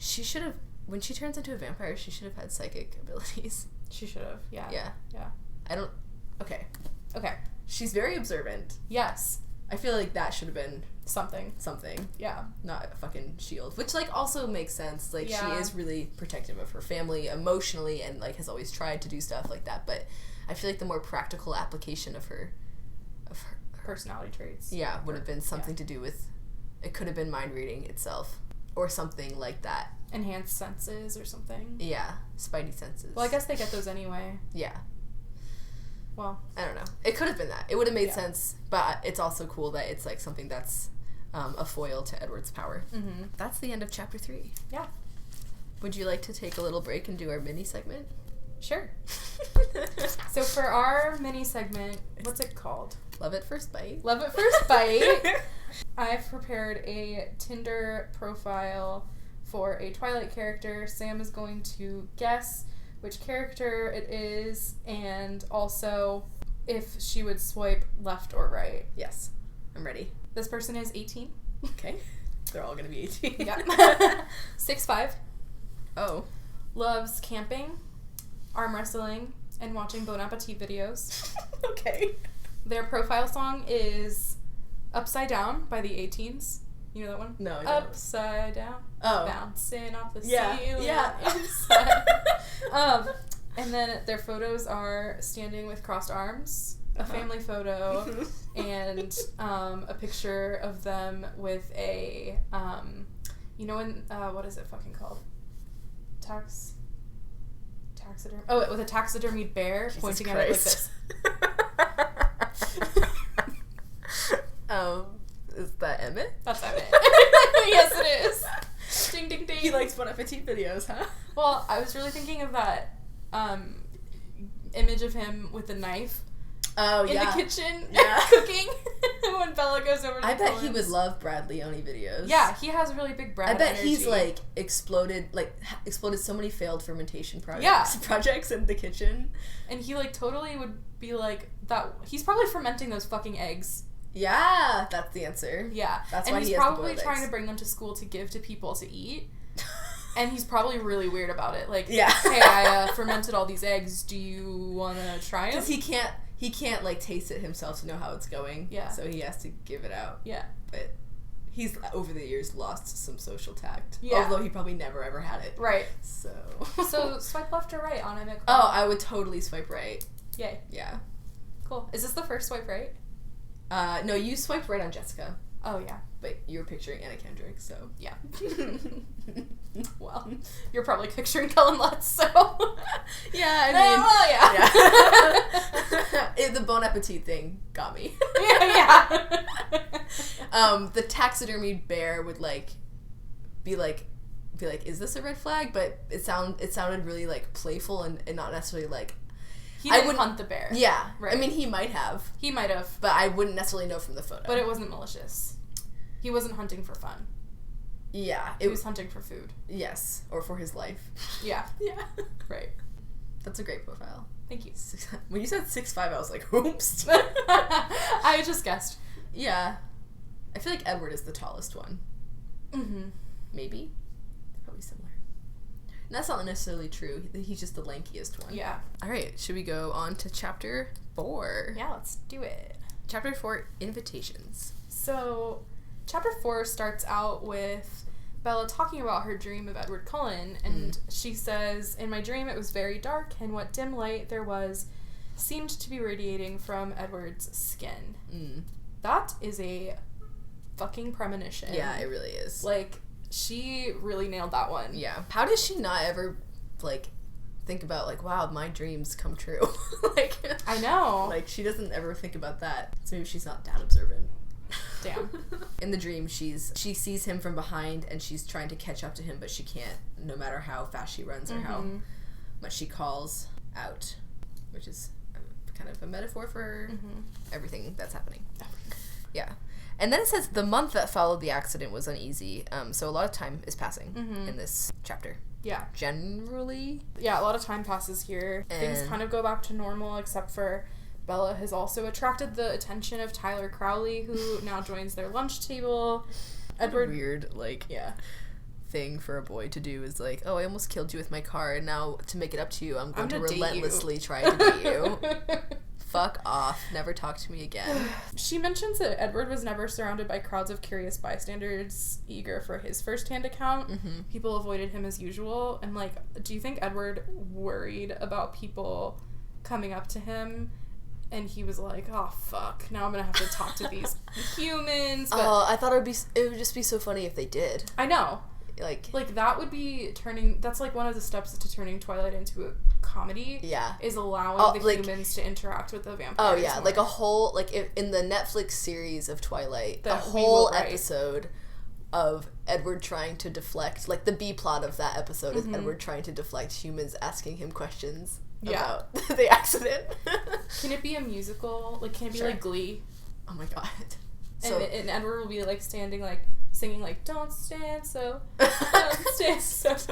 [SPEAKER 2] She should have, when she turns into a vampire, she should have had psychic abilities.
[SPEAKER 1] She should have, yeah.
[SPEAKER 2] Yeah. Okay. She's very observant.
[SPEAKER 1] Yes.
[SPEAKER 2] I feel like that should have been
[SPEAKER 1] something. Yeah.
[SPEAKER 2] Not a fucking shield. Which, like, also makes sense. Like, she is really protective of her family emotionally, and, like, has always tried to do stuff like that. But I feel like the more practical application of her
[SPEAKER 1] personality traits.
[SPEAKER 2] Yeah, would have been something to do with, it could have been mind reading itself. Or something like that.
[SPEAKER 1] Enhanced senses or something.
[SPEAKER 2] Yeah. Spidey senses.
[SPEAKER 1] Well, I guess they get those anyway.
[SPEAKER 2] Yeah.
[SPEAKER 1] Well,
[SPEAKER 2] I don't know. It could have been that. It would have made sense, but it's also cool that it's, like, something that's a foil to Edward's power. That's the end of chapter 3.
[SPEAKER 1] Yeah.
[SPEAKER 2] Would you like to take a little break and do our mini segment?
[SPEAKER 1] Sure. So for our mini segment, what's it called?
[SPEAKER 2] Love at First Bite.
[SPEAKER 1] Love at First Bite. I've prepared a Tinder profile for a Twilight character. Sam is going to guess which character it is, and also if she would swipe left or right.
[SPEAKER 2] Yes. I'm ready.
[SPEAKER 1] This person is 18.
[SPEAKER 2] Okay. They're all going to be 18.
[SPEAKER 1] Yeah. 6'5".
[SPEAKER 2] Oh.
[SPEAKER 1] Loves camping, arm wrestling, and watching Bon Appetit videos.
[SPEAKER 2] Okay.
[SPEAKER 1] Their profile song is Upside Down by the 18s. You know that one?
[SPEAKER 2] No, I don't.
[SPEAKER 1] Upside down.
[SPEAKER 2] Oh.
[SPEAKER 1] Bouncing off the
[SPEAKER 2] Yeah.
[SPEAKER 1] ceiling.
[SPEAKER 2] Yeah.
[SPEAKER 1] Inside. And then their photos are standing with crossed arms, a family photo, and a picture of them with a, you know when, what is it fucking called? Taxidermy. Oh, with a taxidermied bear
[SPEAKER 2] Jesus
[SPEAKER 1] pointing
[SPEAKER 2] Christ.
[SPEAKER 1] at it like this.
[SPEAKER 2] Is that Emmett?
[SPEAKER 1] That's Emmett. Yes, it is. Ding, ding, ding.
[SPEAKER 2] He likes Bon Appetit videos, huh?
[SPEAKER 1] Well, I was really thinking of that image of him with the knife.
[SPEAKER 2] Oh,
[SPEAKER 1] in
[SPEAKER 2] yeah.
[SPEAKER 1] the kitchen,
[SPEAKER 2] Yeah.
[SPEAKER 1] cooking. When Bella goes over to
[SPEAKER 2] I bet
[SPEAKER 1] Colin's.
[SPEAKER 2] he would love Brad Leone videos.
[SPEAKER 1] Yeah, he has really big Brad
[SPEAKER 2] I bet
[SPEAKER 1] energy.
[SPEAKER 2] he's, like, exploded so many failed fermentation projects.
[SPEAKER 1] Yeah.
[SPEAKER 2] Projects in the kitchen.
[SPEAKER 1] And he, like, totally would be like, that. He's probably fermenting those fucking eggs.
[SPEAKER 2] Yeah, that's the answer.
[SPEAKER 1] Yeah.
[SPEAKER 2] That's
[SPEAKER 1] and
[SPEAKER 2] why
[SPEAKER 1] he's
[SPEAKER 2] he has the
[SPEAKER 1] probably
[SPEAKER 2] boiled
[SPEAKER 1] trying
[SPEAKER 2] eggs.
[SPEAKER 1] to bring them to school to give to people to eat. And he's probably really weird about it. Like,
[SPEAKER 2] Yeah.
[SPEAKER 1] hey, I fermented all these eggs. Do you want to try them?
[SPEAKER 2] Because he can't, like, taste it himself to know how it's going.
[SPEAKER 1] Yeah.
[SPEAKER 2] So he has to give it out.
[SPEAKER 1] Yeah.
[SPEAKER 2] But he's over the years lost some social tact.
[SPEAKER 1] Yeah.
[SPEAKER 2] Although he probably never ever had it.
[SPEAKER 1] Right.
[SPEAKER 2] So
[SPEAKER 1] swipe left or right on Emmett?
[SPEAKER 2] Oh, I would totally swipe right.
[SPEAKER 1] Yay.
[SPEAKER 2] Yeah.
[SPEAKER 1] Cool. Is this the first swipe right?
[SPEAKER 2] No, you swiped right on Jessica.
[SPEAKER 1] Oh, yeah.
[SPEAKER 2] But you were picturing Anna Kendrick, so...
[SPEAKER 1] Yeah. Well, you're probably picturing Cullen Lutz, so...
[SPEAKER 2] Yeah, I mean... Yeah. The Bon Appetit thing got me.
[SPEAKER 1] Yeah.
[SPEAKER 2] The taxidermied bear would, be like, is this a red flag? But it sounded really, playful and not necessarily,
[SPEAKER 1] He didn't hunt the bear.
[SPEAKER 2] Yeah.
[SPEAKER 1] Right.
[SPEAKER 2] I mean, he might have.
[SPEAKER 1] He might have.
[SPEAKER 2] But I wouldn't necessarily know from the photo.
[SPEAKER 1] But it wasn't malicious. He wasn't hunting for fun.
[SPEAKER 2] Yeah.
[SPEAKER 1] He was hunting for food.
[SPEAKER 2] Yes. Or for his life.
[SPEAKER 1] Yeah.
[SPEAKER 2] Yeah.
[SPEAKER 1] Right.
[SPEAKER 2] That's a great profile.
[SPEAKER 1] Thank you.
[SPEAKER 2] When you said 6'5", I was like, oops.
[SPEAKER 1] I just guessed.
[SPEAKER 2] Yeah. I feel like Edward is the tallest one.
[SPEAKER 1] Mm-hmm.
[SPEAKER 2] Maybe. Probably similar. And that's not necessarily true. He's just the lankiest one.
[SPEAKER 1] Yeah.
[SPEAKER 2] All right. Should we go on to chapter 4?
[SPEAKER 1] Yeah, let's do it.
[SPEAKER 2] Chapter 4, Invitations.
[SPEAKER 1] So, chapter 4 starts out with Bella talking about her dream of Edward Cullen, and she says, "In my dream it was very dark, and what dim light there was seemed to be radiating from Edward's skin." That is a fucking premonition.
[SPEAKER 2] Yeah, it really is.
[SPEAKER 1] She really nailed that one.
[SPEAKER 2] Yeah. How does she not ever, think about, wow, my dreams come true?
[SPEAKER 1] I know.
[SPEAKER 2] She doesn't ever think about that. So maybe she's not that observant.
[SPEAKER 1] Damn.
[SPEAKER 2] In the dream, she sees him from behind, and she's trying to catch up to him, but she can't, no matter how fast she runs or how much she calls out, which is kind of a metaphor for everything that's happening. Yeah. And then it says, the month that followed the accident was uneasy, so a lot of time is passing in this chapter.
[SPEAKER 1] Yeah.
[SPEAKER 2] Generally.
[SPEAKER 1] Yeah, a lot of time passes here. Things kind of go back to normal, except for Bella has also attracted the attention of Tyler Crowley, who now joins their lunch table. Edward...
[SPEAKER 2] Weird, thing for a boy to do is oh, I almost killed you with my car, and now to make it up to you, I'm going to relentlessly try to date you. Fuck off. Never talk to me again.
[SPEAKER 1] She mentions that Edward was never surrounded by crowds of curious bystanders eager for his first-hand account. People avoided him as usual. And, do you think Edward worried about people coming up to him? And he was like, oh, fuck. Now I'm going to have to talk to these humans. But
[SPEAKER 2] I thought it would just be so funny if they did.
[SPEAKER 1] I know. That would be that's one of the steps to turning Twilight into a comedy.
[SPEAKER 2] Yeah.
[SPEAKER 1] Is allowing the humans to interact with the vampires.
[SPEAKER 2] Oh, yeah.
[SPEAKER 1] More.
[SPEAKER 2] A whole, in the Netflix series of Twilight, a whole episode of Edward trying to deflect, the B-plot of that episode is Edward trying to deflect humans asking him questions about the accident.
[SPEAKER 1] Can it be a musical? Can it be Glee?
[SPEAKER 2] Oh my god.
[SPEAKER 1] And Edward will be standing singing don't stand so, don't stand so.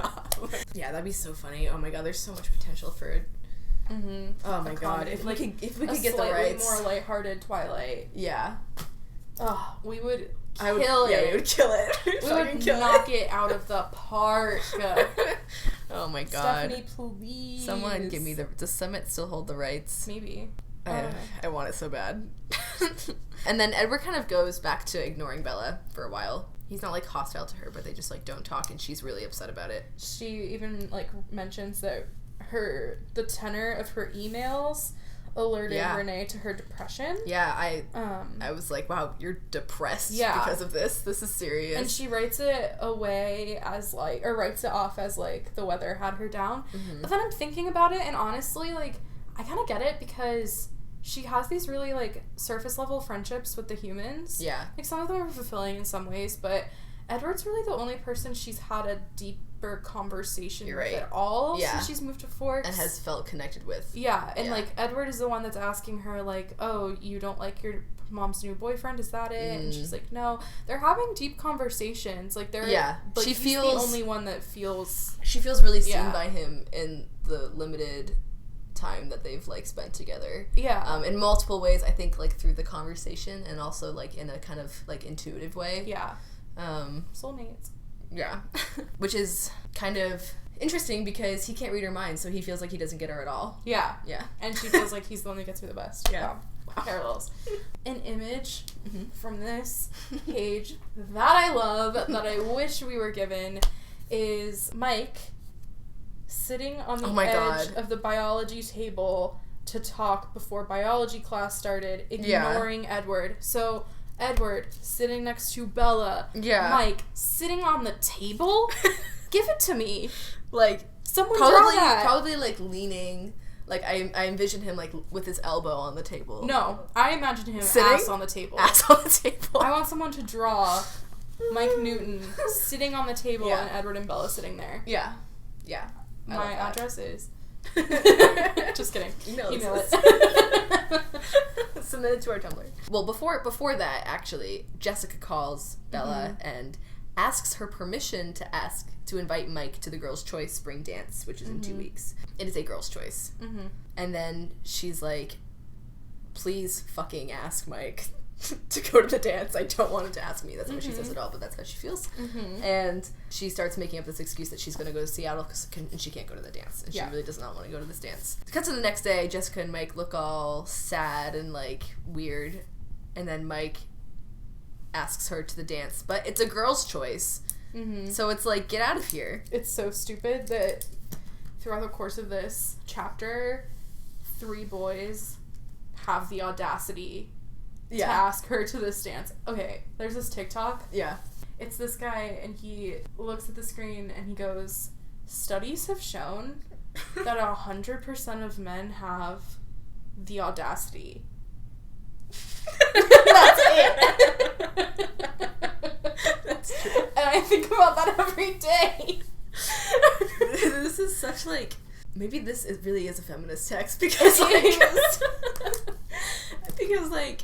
[SPEAKER 2] Yeah, that'd be so funny. Oh my god, there's so much potential for it. Oh my god, if we could get the rights,
[SPEAKER 1] more lighthearted Twilight.
[SPEAKER 2] Yeah.
[SPEAKER 1] Oh, we would kill it.
[SPEAKER 2] Yeah, we would kill it.
[SPEAKER 1] We would knock it out of the park.
[SPEAKER 2] Oh my god.
[SPEAKER 1] Stephanie, please.
[SPEAKER 2] Someone give me does Summit still hold the rights?
[SPEAKER 1] Maybe.
[SPEAKER 2] I want it so bad. And then Edward kind of goes back to ignoring Bella for a while. He's not hostile to her, but they just don't talk, and she's really upset about it.
[SPEAKER 1] She even mentions that the tenor of her emails alerted Renee to her depression.
[SPEAKER 2] Yeah, I was like, wow, you're depressed because of this. This is serious.
[SPEAKER 1] And she writes it away as or writes it off as the weather had her down. But then I'm thinking about it, and honestly, I kind of get it, because she has these really surface level friendships with the humans.
[SPEAKER 2] Yeah.
[SPEAKER 1] Some of them are fulfilling in some ways, but Edward's really the only person she's had a deeper conversation with at all since she's moved to Forks.
[SPEAKER 2] And has felt connected with.
[SPEAKER 1] Yeah, and Edward is the one that's asking her oh, you don't like your mom's new boyfriend, is that it? And she's like, no. They're having deep conversations. She feels the only one that feels...
[SPEAKER 2] She feels really seen by him in the limited time that they've spent together.
[SPEAKER 1] Yeah.
[SPEAKER 2] In multiple ways, I think through the conversation, and also in a kind of intuitive way.
[SPEAKER 1] Yeah. Soulmates.
[SPEAKER 2] Yeah. Which is kind of interesting, because he can't read her mind, so he feels like he doesn't get her at all.
[SPEAKER 1] Yeah.
[SPEAKER 2] Yeah.
[SPEAKER 1] And she feels like he's the one that gets her the best.
[SPEAKER 2] Yeah.
[SPEAKER 1] Parallels. An image from this page that I love, that I wish we were given, is Mike sitting on the edge of the biology table to talk before biology class started, ignoring Edward. So, Edward sitting next to Bella. Yeah. Mike sitting on the table? Give it to me.
[SPEAKER 2] Like,
[SPEAKER 1] someone draw that.
[SPEAKER 2] Probably, like, leaning... Like, I envision him, like, with his elbow on the table.
[SPEAKER 1] No, I imagine him ass on the table.
[SPEAKER 2] Ass on the table.
[SPEAKER 1] I want someone to draw Mike Newton sitting on the table and Edward and Bella sitting there.
[SPEAKER 2] Yeah. Yeah.
[SPEAKER 1] My address is... Just kidding. Email it.
[SPEAKER 2] Submit it to our Tumblr. Well, before that, actually, Jessica calls Bella and asks her permission to invite Mike to the Girls' Choice Spring Dance, which is in 2 weeks. It is a girl's choice. And then she's like, please fucking ask Mike to go to the dance. I don't want him to ask me. That's not what she says at all, but that's how she feels. And she starts making up this excuse that she's going to go to Seattle and she can't go to the dance. And she really does not want to go to this dance. Cut to the next day, Jessica and Mike look all sad and, like, weird. And then Mike asks her to the dance, but it's a girl's choice. So it's like, get out of here.
[SPEAKER 1] It's so stupid that throughout the course of this chapter, 3 boys have the audacity to ask her to this dance. Okay, there's this TikTok.
[SPEAKER 2] Yeah.
[SPEAKER 1] It's this guy, and he looks at the screen, and he goes, studies have shown that 100% of men have the audacity. That's it. That's true. And I think about that every day.
[SPEAKER 2] This is such, like... Maybe this really is a feminist text, because, like... because, like...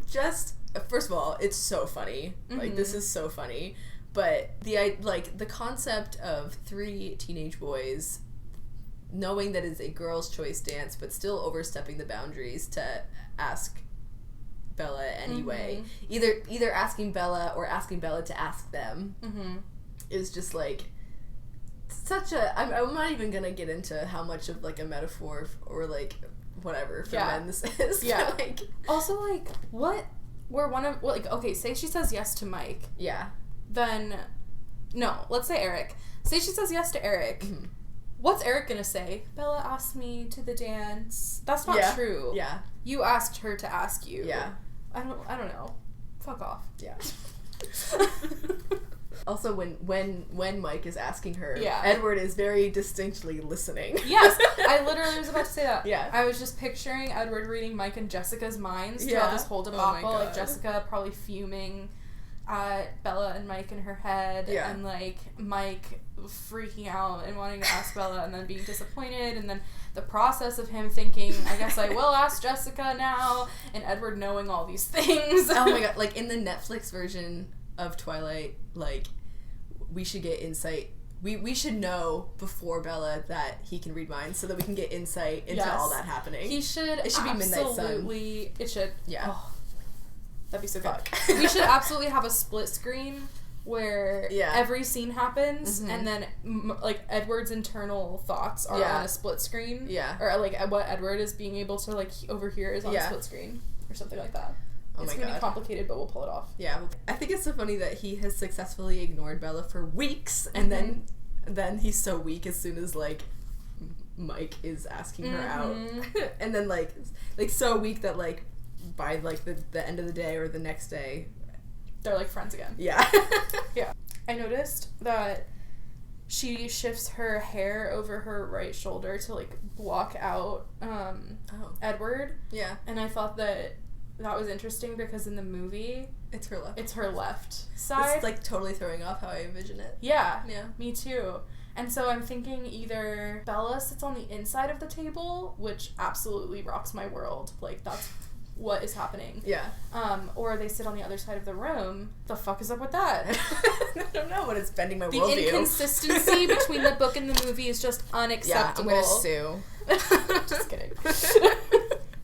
[SPEAKER 2] Just... First of all, it's so funny. Like, this is so funny. But, the concept of 3 teenage boys knowing that it's a girl's choice dance, but still overstepping the boundaries to ask Bella anyway. Either asking Bella or asking Bella to ask them is just, like, such a... I'm not even gonna get into how much of, like, a metaphor or, like, whatever for men this is.
[SPEAKER 1] Yeah.
[SPEAKER 2] But, like...
[SPEAKER 1] Also, like, what... We're one of... Well, like, okay, say she says yes to Mike.
[SPEAKER 2] Yeah.
[SPEAKER 1] Then... No, let's say Eric. Say she says yes to Eric. What's Eric gonna say? Bella asked me to the dance. That's not true.
[SPEAKER 2] Yeah.
[SPEAKER 1] You asked her to ask you.
[SPEAKER 2] Yeah.
[SPEAKER 1] I don't know. Fuck off.
[SPEAKER 2] Yeah. Also, when Mike is asking her,
[SPEAKER 1] yeah.
[SPEAKER 2] Edward is very distinctly listening.
[SPEAKER 1] Yes, I literally was about to say that.
[SPEAKER 2] Yeah.
[SPEAKER 1] I was just picturing Edward reading Mike and Jessica's minds throughout this whole debacle. Like, Jessica probably fuming at Bella and Mike in her head. Yeah. And, like, Mike freaking out and wanting to ask Bella and then being disappointed. And then the process of him thinking, I guess I will ask Jessica now. And Edward knowing all these things.
[SPEAKER 2] Oh, my God. Like, in the Netflix version of Twilight, like, we should get insight. We should know before Bella that he can read minds so that we can get insight into all that happening.
[SPEAKER 1] He should. It should be Midnight Sun. It should.
[SPEAKER 2] Yeah.
[SPEAKER 1] Oh, that'd be so good. We should absolutely have a split screen where every scene happens and then like Edward's internal thoughts are on a split screen. Yeah. Or like what Edward is being able to like overhear is on a split screen or something like that. It's going to be complicated, but we'll pull it off.
[SPEAKER 2] Yeah. I think it's so funny that he has successfully ignored Bella for weeks, and then he's so weak as soon as, like, Mike is asking her out. And then, like, so weak that, like, by, like, the end of the day or the next day...
[SPEAKER 1] They're, like, friends again.
[SPEAKER 2] Yeah.
[SPEAKER 1] Yeah. I noticed that she shifts her hair over her right shoulder to, like, block out Edward. Yeah. And I thought that was interesting because in the movie...
[SPEAKER 2] It's her left.
[SPEAKER 1] It's her left side.
[SPEAKER 2] It's, like, totally throwing off how I envision it.
[SPEAKER 1] Yeah. Yeah. Me too. And so I'm thinking either Bella sits on the inside of the table, which absolutely rocks my world. Like, that's what is happening. Yeah. Or they sit on the other side of the room. The fuck is up with that?
[SPEAKER 2] I don't know, but it's bending my worldview.
[SPEAKER 1] The inconsistency between the book and the movie is just unacceptable.
[SPEAKER 2] Yeah, I'm gonna
[SPEAKER 1] sue. Just kidding.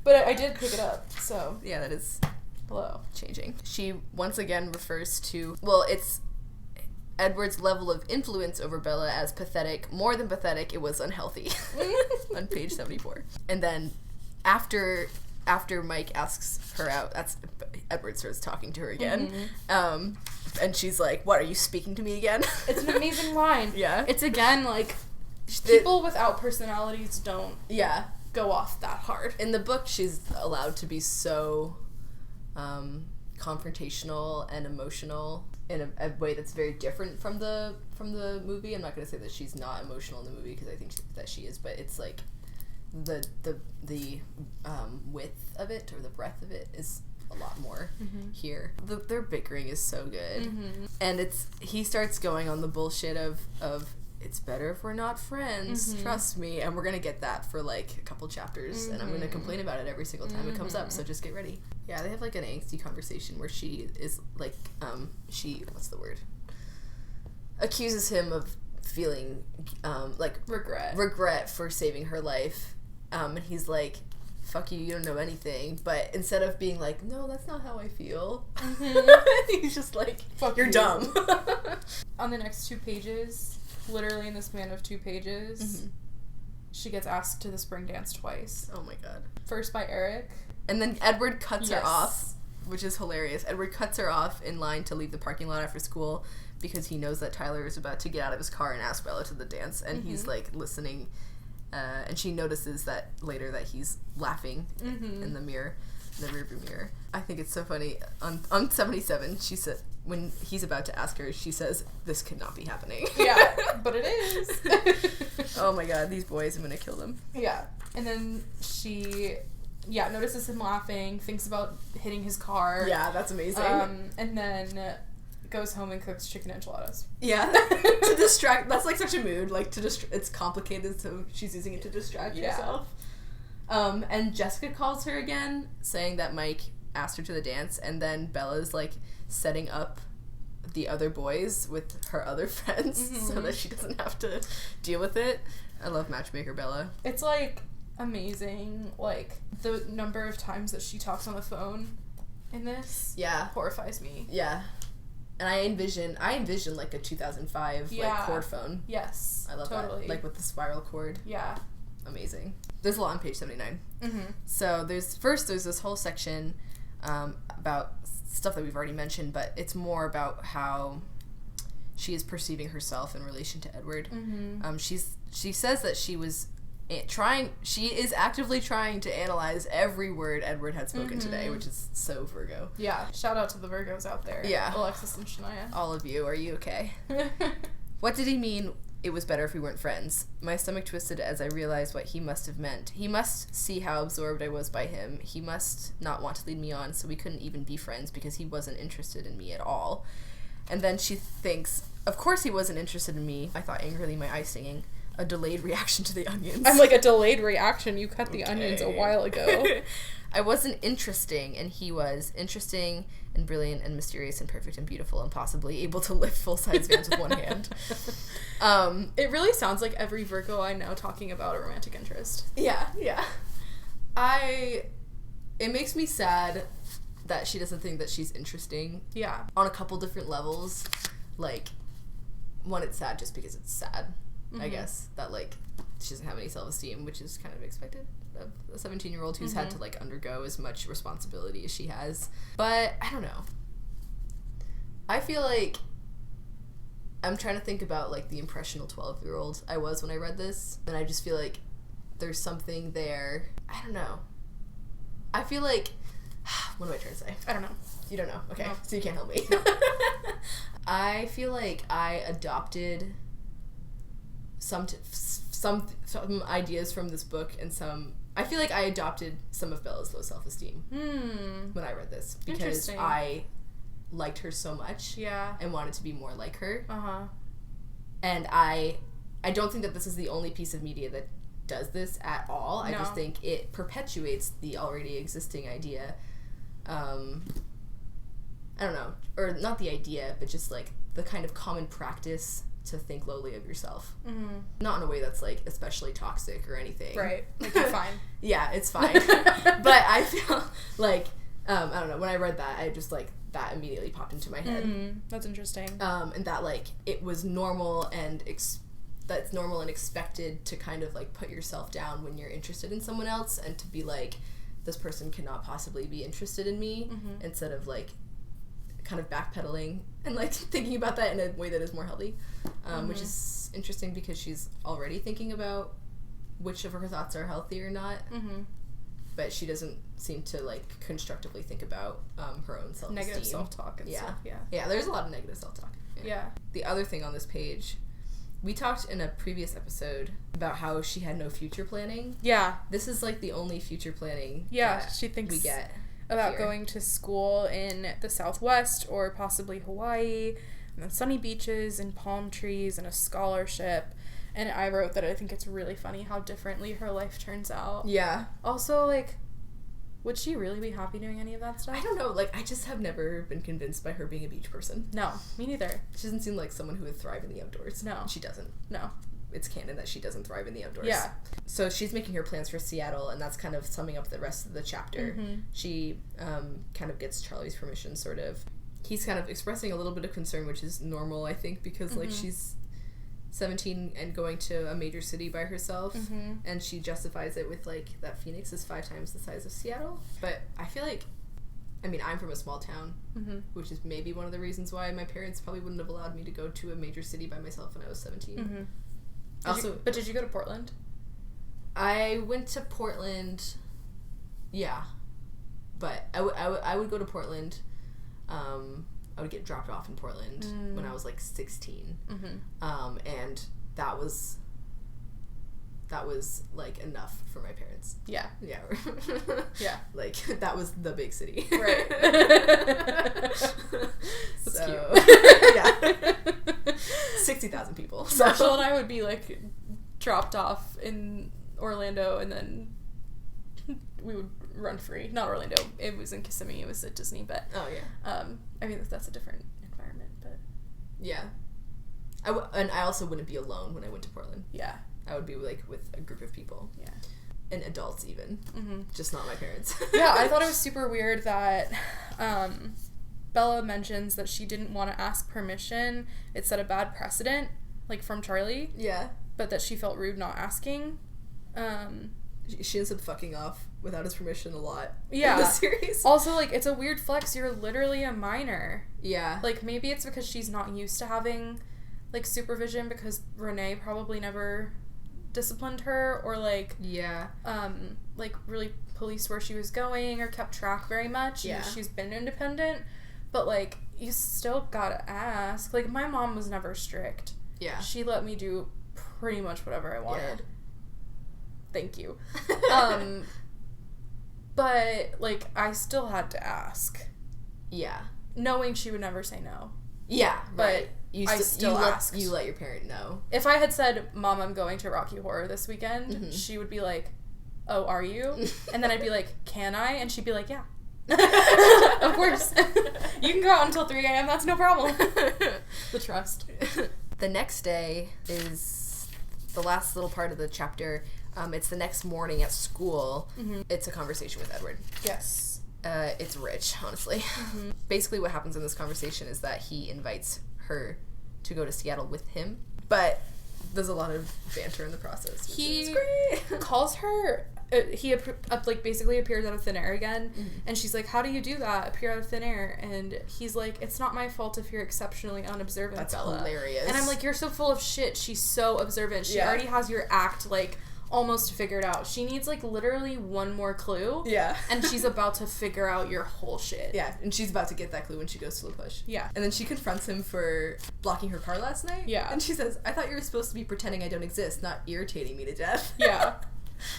[SPEAKER 1] But I did pick it up, so...
[SPEAKER 2] Yeah, that is...
[SPEAKER 1] Hello.
[SPEAKER 2] Changing. She once again refers to... Well, it's Edward's level of influence over Bella as pathetic. More than pathetic, it was unhealthy. On page 74. And then, after after Mike asks her out, Edward starts talking to her again. And she's like, what, are you speaking to me again?
[SPEAKER 1] It's an amazing line.
[SPEAKER 2] Yeah.
[SPEAKER 1] It's, again, like, people without personalities don't go off that hard. In the book, she's allowed to be so confrontational and emotional in a way that's very different from the movie. I'm not going to say that she's not emotional in the movie, because I think that she is, but it's like the width of it, or the breadth of it, is a lot more here. Their bickering is so good. And he starts going on the bullshit of it's better if we're not friends, trust me, and we're gonna get that for like a couple chapters, and I'm gonna complain about it every single time it comes up, so just get ready. Yeah, they have like an angsty conversation where she is like, what's the word? Accuses him of feeling like regret for saving her life, and he's like, fuck you don't know anything. But instead of being like, no, that's not how I feel, he's just like, fuck, you're dumb. On the next 2 pages, literally in the span of 2 pages, she gets asked to the spring dance twice.
[SPEAKER 2] Oh my god.
[SPEAKER 1] First by Eric.
[SPEAKER 2] And then Edward cuts her off, which is hilarious. Edward cuts her off in line to leave the parking lot after school, because he knows that Tyler is about to get out of his car and ask Bella to the dance, and he's like listening, and she notices that later that he's laughing in the mirror, in the rearview mirror. I think it's so funny. On 77, she said, when he's about to ask her, she says, this could not be happening.
[SPEAKER 1] Yeah, but it is.
[SPEAKER 2] Oh my god, these boys, I'm gonna kill them.
[SPEAKER 1] Yeah. And then she notices him laughing, thinks about hitting his car.
[SPEAKER 2] Yeah, that's amazing.
[SPEAKER 1] And then goes home and cooks chicken enchiladas.
[SPEAKER 2] Yeah. To distract. That's like such a mood. Like, it's complicated, so she's using it to distract herself. And Jessica calls her again, saying that Mike asked her to the dance, and then Bella's like setting up the other boys with her other friends so that she doesn't have to deal with it. I love Matchmaker Bella. It's like amazing, like the number of times that she talks on the phone in this horrifies me. Yeah. And I envision like a 2005 like cord phone. Yes. I love that. Like with the spiral cord. Yeah. Amazing. There's a lot on page 79. So there's this whole section about stuff that we've already mentioned, but it's more about how she is perceiving herself in relation to Edward. She says that she is actively trying to analyze every word Edward had spoken today, which is so Virgo. Yeah. Shout out to the Virgos out there. Yeah. Alexis and Shania. All of you. Are you okay? What did he mean? It was better if we weren't friends. My stomach twisted as I realized what he must have meant. He must see how absorbed I was by him. He must not want to lead me on, so we couldn't even be friends because he wasn't interested in me at all. And then she thinks, of course he wasn't interested in me. I thought angrily, my eyes stinging. A delayed reaction to the onions. I'm like, a delayed reaction? You cut the onions a while ago. I wasn't interesting, and he was interesting and brilliant and mysterious and perfect and beautiful and possibly able to lift full-size vans with one hand. It really sounds like every Virgo I know talking about a romantic interest. Yeah, yeah. It makes me sad that she doesn't think that she's interesting. Yeah. On a couple different levels. Like, one, it's sad just because it's sad. I guess, that, like, she doesn't have any self-esteem, which is kind of expected of a 17-year-old who's had to, like, undergo as much responsibility as she has. But, I don't know. I feel like I'm trying to think about, like, the impressionable 12-year-old I was when I read this, and I just feel like there's something there. I don't know. I feel like... What am I trying to say? I don't know. You don't know? Okay. No. So you can't help me. No. I feel like I adopted... some ideas from this book, and I feel like I adopted some of Bella's low self-esteem when I read this, because I liked her so much and wanted to be more like her. And I don't think that this is the only piece of media that does this at all. No. I just think it perpetuates the already existing idea. I don't know, or not the idea, but just like the kind of common practice to think lowly of yourself. Not in a way that's, like, especially toxic or anything. Right. Like, you're fine. Yeah, it's fine. But I feel like, I don't know, when I read that, I just, like, that immediately popped into my head. That's interesting. And that, like, it was normal and that's normal and expected to kind of, like, put yourself down when you're interested in someone else, and to be like, this person cannot possibly be interested in me, instead of like kind of backpedaling and like thinking about that in a way that is more healthy, which is interesting because she's already thinking about which of her thoughts are healthy or not, but she doesn't seem to like constructively think about her own self-esteem.
[SPEAKER 1] Negative self-talk and stuff.
[SPEAKER 2] Yeah, there's a lot of negative self-talk.
[SPEAKER 1] Yeah.
[SPEAKER 2] The other thing on this page, we talked in a previous episode about how she had no future planning. Yeah. This is like the only future planning
[SPEAKER 1] she thinks
[SPEAKER 2] we get
[SPEAKER 1] about
[SPEAKER 2] here.
[SPEAKER 1] Going to school in the Southwest or possibly Hawaii, and then sunny beaches and palm trees and a scholarship. And I wrote that I think it's really funny how differently her life turns out. Yeah. Also, like, would she really be happy doing any of that stuff?
[SPEAKER 2] I don't know. Like, I just have never been convinced by her being a beach person.
[SPEAKER 1] No, me neither.
[SPEAKER 2] She doesn't seem like someone who would thrive in the outdoors.
[SPEAKER 1] No.
[SPEAKER 2] She doesn't.
[SPEAKER 1] No.
[SPEAKER 2] It's canon that she doesn't thrive in the outdoors.
[SPEAKER 1] Yeah.
[SPEAKER 2] So she's making her plans for Seattle, and that's kind of summing up the rest of the chapter. She kind of gets Charlie's permission, sort of. He's kind of expressing a little bit of concern, which is normal, I think, because, like, she's 17 and going to a major city by herself, and she justifies it with, like, that Phoenix is 5 times the size of Seattle. But I feel like, I mean, I'm from a small town, which is maybe one of the reasons why my parents probably wouldn't have allowed me to go to a major city by myself when I was 17.
[SPEAKER 1] Did you go to Portland?
[SPEAKER 2] I went to Portland, yeah, but I would go to Portland. I would get dropped off in Portland when I was like 16, and that was like enough for my parents. Yeah. Like, that was the big city. Right. That's cute. Yeah. 60,000 people.
[SPEAKER 1] Marshall and I would be like dropped off in Orlando, and then we would run free. Not Orlando. It was in Kissimmee. It was at Disney, but I mean, that's a different environment, but
[SPEAKER 2] yeah. And I also wouldn't be alone when I went to Portland. Yeah. I would be like with a group of people. Yeah. And adults even. Just not my parents.
[SPEAKER 1] Yeah, I thought it was super weird that Bella mentions that she didn't want to ask permission. It set a bad precedent, like, from Charlie. Yeah. But that she felt rude not asking.
[SPEAKER 2] She ends up fucking off without his permission a lot in
[SPEAKER 1] the
[SPEAKER 2] series.
[SPEAKER 1] Also, like, it's a weird flex. You're literally a minor. Yeah. Like, maybe it's because she's not used to having, like, supervision because Renee probably never disciplined her or, like, like, really policed where she was going or kept track very much. Yeah. She's been independent. But, like, you still gotta ask. Like, my mom was never strict. Yeah. She let me do pretty much whatever I wanted. Yeah. Thank you. But, like, I still had to ask. Yeah. Knowing she would never say no. Yeah, but
[SPEAKER 2] right.
[SPEAKER 1] I still asked.
[SPEAKER 2] You let your parent know.
[SPEAKER 1] If I had said, Mom, I'm going to Rocky Horror this weekend, she would be like, oh, are you? And then I'd be like, can I? And she'd be like, yeah. Of course. You can go out until 3 a.m. That's no problem. The trust.
[SPEAKER 2] The next day is the last little part of the chapter. It's the next morning at school. It's a conversation with Edward. Yes. It's Rich, honestly. Basically what happens in this conversation is that he invites her to go to Seattle with him. But there's a lot of banter in the process.
[SPEAKER 1] He calls her... he basically appears out of thin air again, and she's like, how do you do that, appear out of thin air? And he's like, it's not my fault if you're exceptionally unobservant. That's Bella. Hilarious. And I'm like, you're so full of shit. She's so observant. She already has your act, like, almost figured out. She needs, like, literally one more clue. Yeah. And she's about to figure out your whole shit.
[SPEAKER 2] Yeah, and she's about to get that clue when she goes to La Push. Yeah. And then she confronts him for blocking her car last night. Yeah. And she says, I thought you were supposed to be pretending I don't exist, not irritating me to death. Yeah.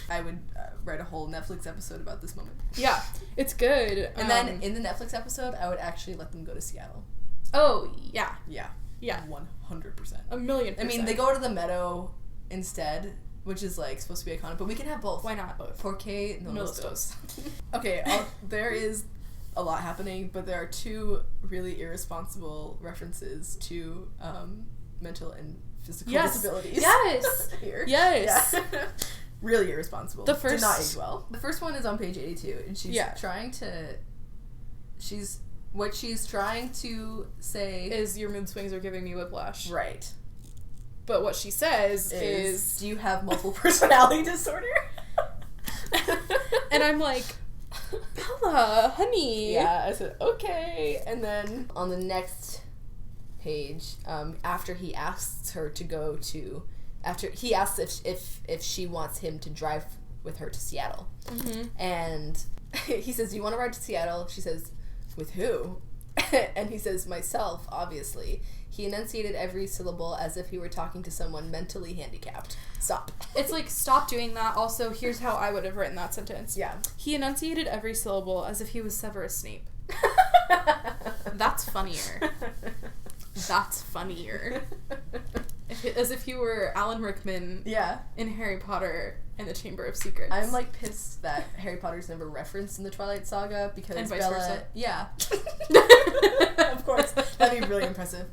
[SPEAKER 2] I would write a whole Netflix episode about this moment.
[SPEAKER 1] Yeah, it's good.
[SPEAKER 2] And then in the Netflix episode, I would actually let them go to Seattle.
[SPEAKER 1] Oh, yeah.
[SPEAKER 2] Yeah. Yeah. 100%.
[SPEAKER 1] A million %.
[SPEAKER 2] I mean, they go to the Meadow instead, which is, like, supposed to be iconic, but we can have both.
[SPEAKER 1] Why not both?
[SPEAKER 2] 4K, no listos. Okay, there is a lot happening, but there are 2 really irresponsible references to mental and physical disabilities. Yes! Here. Yes! Yeah. Really irresponsible. The first... Did not age well. The first one is on page 82, and she's trying to... What she's trying to say...
[SPEAKER 1] is your mood swings are giving me whiplash. Right. But what she says is...
[SPEAKER 2] do you have multiple personality disorder?
[SPEAKER 1] And I'm like, Bella, honey.
[SPEAKER 2] Yeah, I said, okay. And then on the next page, after he asks her to go to, after he asks if she wants him to drive with her to Seattle. Mm-hmm. And he says, do you want to ride to Seattle? She says, with who? And he says, myself, obviously. He enunciated every syllable as if he were talking to someone mentally handicapped. Stop.
[SPEAKER 1] It's like, stop doing that. Also, here's how I would have written that sentence.
[SPEAKER 2] Yeah.
[SPEAKER 1] He enunciated every syllable as if he was Severus Snape. That's funnier. That's funnier. As if you were Alan Rickman in Harry Potter and the Chamber of Secrets.
[SPEAKER 2] I'm like pissed that Harry Potter's never referenced in the Twilight Saga because
[SPEAKER 1] and vice
[SPEAKER 2] Bella...
[SPEAKER 1] versa.
[SPEAKER 2] Yeah. Of course. That'd be really impressive.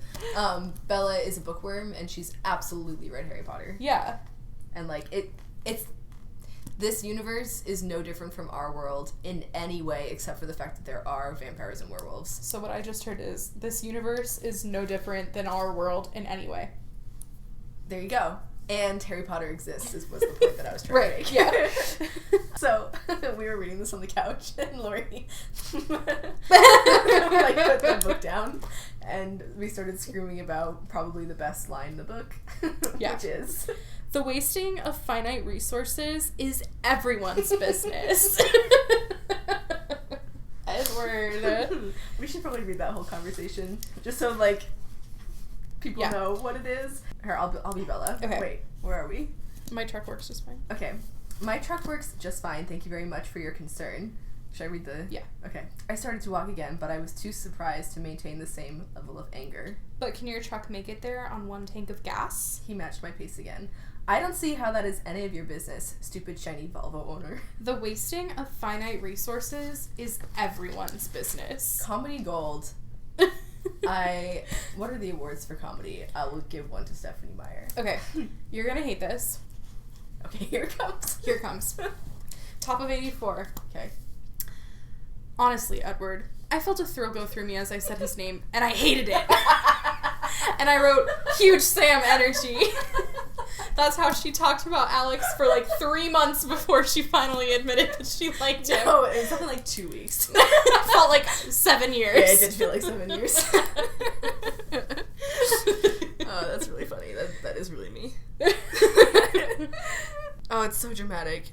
[SPEAKER 2] Bella is a bookworm and she's absolutely read Harry Potter.
[SPEAKER 1] Yeah.
[SPEAKER 2] And like it's this universe is no different from our world in any way except for the fact that there are vampires and werewolves.
[SPEAKER 1] So what I just heard is this universe is no different than our world in any way.
[SPEAKER 2] There you go. And Harry Potter exists was the point that I was trying to make.
[SPEAKER 1] Yeah.
[SPEAKER 2] So we were reading this on the couch and Lori like put the book down and we started screaming about probably the best line in the book. Which is
[SPEAKER 1] the wasting of finite resources is everyone's business. Edward.
[SPEAKER 2] We should probably read that whole conversation just so like people know what it is. Here, I'll be Bella.
[SPEAKER 1] Okay.
[SPEAKER 2] Wait, where are we?
[SPEAKER 1] My truck works just fine.
[SPEAKER 2] Okay. My truck works just fine. Thank you very much for your concern. Should I read the...
[SPEAKER 1] Yeah.
[SPEAKER 2] Okay. I started to walk again, but I was too surprised to maintain the same level of anger.
[SPEAKER 1] But can your truck make it there on one tank of gas?
[SPEAKER 2] He matched my pace again. I don't see how that is any of your business, stupid shiny Volvo owner.
[SPEAKER 1] The wasting of finite resources is everyone's business.
[SPEAKER 2] Comedy gold. What are the awards for comedy? I will give one to Stephanie Meyer.
[SPEAKER 1] Okay. You're gonna hate this.
[SPEAKER 2] Okay, here it comes.
[SPEAKER 1] Here it comes. Top of 84.
[SPEAKER 2] Okay.
[SPEAKER 1] Honestly, Edward, I felt a thrill go through me as I said his name, and I hated it. And I wrote, huge Sam energy. That's how she talked about Alex for like 3 months before she finally admitted that she liked him.
[SPEAKER 2] No, it was something like 2 weeks.
[SPEAKER 1] It felt like 7 years.
[SPEAKER 2] Yeah, it did feel like 7 years. Oh, that's really funny. That is really me. Oh, it's so dramatic.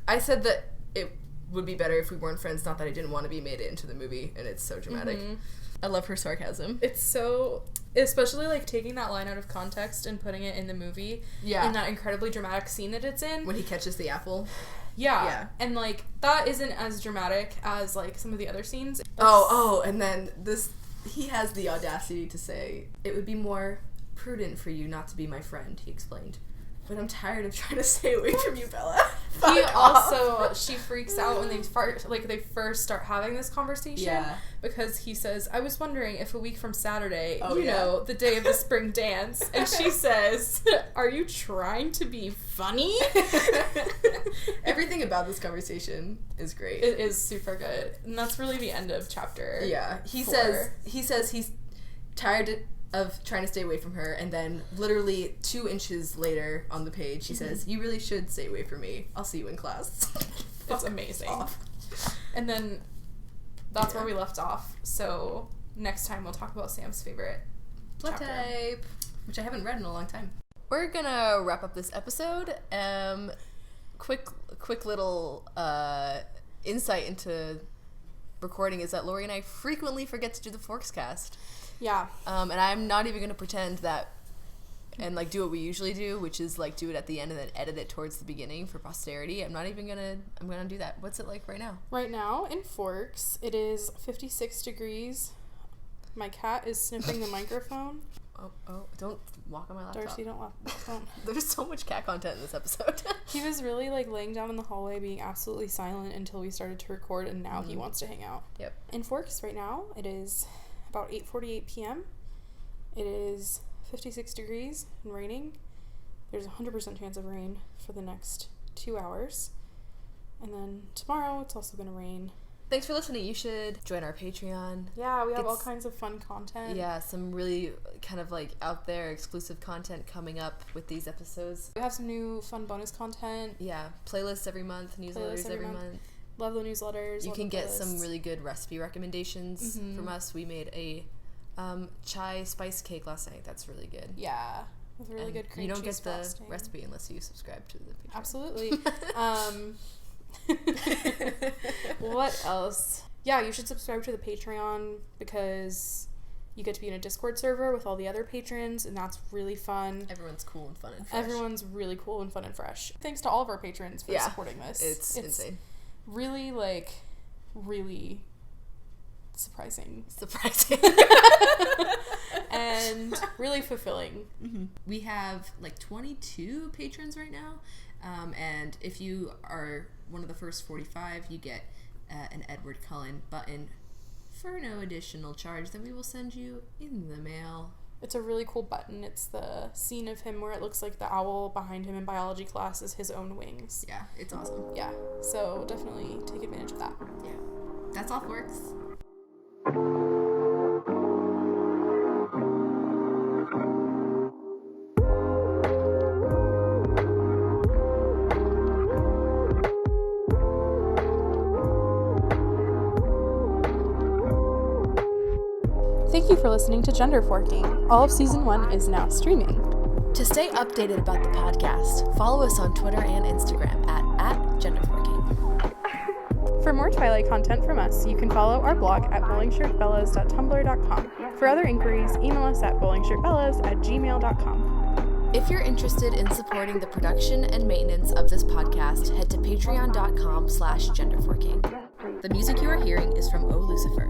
[SPEAKER 2] I said that it would be better if we weren't friends, not that I didn't want to be, made it into the movie, and it's so dramatic. Mm-hmm. I love her sarcasm.
[SPEAKER 1] It's so, especially like taking that line out of context and putting it in the movie.
[SPEAKER 2] Yeah.
[SPEAKER 1] In that incredibly dramatic scene that it's in.
[SPEAKER 2] When he catches the apple.
[SPEAKER 1] Yeah. And like, that isn't as dramatic as like some of the other scenes.
[SPEAKER 2] And then he has the audacity to say, it would be more prudent for you not to be my friend, he explained. But I'm tired of trying to stay away from you, Bella.
[SPEAKER 1] She freaks out when they first start having this conversation. Yeah. Because he says, I was wondering if a week from Saturday, know, the day of the spring dance. And she says, are you trying to be funny?
[SPEAKER 2] Everything about this conversation is great.
[SPEAKER 1] It is super good. And that's really the end of chapter 4.
[SPEAKER 2] He says he's tired of trying to stay away from her, and then literally 2 inches later on the page he says, you really should stay away from me. I'll see you in class.
[SPEAKER 1] It's amazing. And then that's where we left off. So next time we'll talk about Sam's favorite
[SPEAKER 2] blood type, which I haven't read in a long time. We're gonna wrap up this episode. Quick little insight into recording is that Lori and I frequently forget to do the Forks cast.
[SPEAKER 1] Yeah.
[SPEAKER 2] And I'm not even going to pretend that and, like, do what we usually do, which is, like, do it at the end and then edit it towards the beginning for posterity. I'm going to do that. What's it like right now?
[SPEAKER 1] Right now, in Forks, it is 56 degrees. My cat is sniffing the microphone.
[SPEAKER 2] Oh, don't walk on my laptop.
[SPEAKER 1] Darcy, don't laugh. Don't.
[SPEAKER 2] There's so much cat content in this episode.
[SPEAKER 1] He was really, like, laying down in the hallway being absolutely silent until we started to record, and now he wants to hang out.
[SPEAKER 2] Yep.
[SPEAKER 1] In Forks right now, it is about 8:48 p.m. It is 56 degrees and raining. There's a 100% chance of rain for the next 2 hours. And then tomorrow it's also going to rain.
[SPEAKER 2] Thanks for listening. You should join our Patreon.
[SPEAKER 1] Yeah, we have all kinds of fun content.
[SPEAKER 2] Yeah, some really kind of like out there exclusive content coming up with these episodes.
[SPEAKER 1] We have some new fun bonus content.
[SPEAKER 2] Yeah, playlists every month, newsletters every month.
[SPEAKER 1] Love the newsletters.
[SPEAKER 2] You can get some really good recipe recommendations from us. We made a chai spice cake last night. That's really good.
[SPEAKER 1] Yeah. With really good cream cheese.
[SPEAKER 2] You don't get the
[SPEAKER 1] frosting.
[SPEAKER 2] recipe unless you subscribe to the Patreon.
[SPEAKER 1] Absolutely. What else? Yeah, you should subscribe to the Patreon because you get to be in a Discord server with all the other patrons, and that's really fun.
[SPEAKER 2] Everyone's cool and fun and fresh.
[SPEAKER 1] Everyone's really cool and fun and fresh. Thanks to all of our patrons for supporting this.
[SPEAKER 2] It's insane.
[SPEAKER 1] Really, really surprising. And really fulfilling.
[SPEAKER 2] We have 22 patrons right now, and if you are one of the first 45, you get an Edward Cullen button for no additional charge that we will send you in the mail.
[SPEAKER 1] It's a really cool button. It's the scene of him where it looks like the owl behind him in biology class is his own wings.
[SPEAKER 2] Yeah, it's awesome.
[SPEAKER 1] Yeah, so definitely take advantage of that.
[SPEAKER 2] Yeah, that's all, Forks.
[SPEAKER 1] Thank you for listening to Gender Forking. All of Season 1 is now streaming.
[SPEAKER 2] To stay updated about the podcast, follow us on Twitter and Instagram at genderforking.
[SPEAKER 1] For more Twilight content from us, you can follow our blog at bowlingshirtbellas.tumblr.com. For other inquiries, email us at bowlingshirtbellas@gmail.com.
[SPEAKER 2] If you're interested in supporting the production and maintenance of this podcast, head to patreon.com/genderforking. The music you are hearing is from O Lucifer.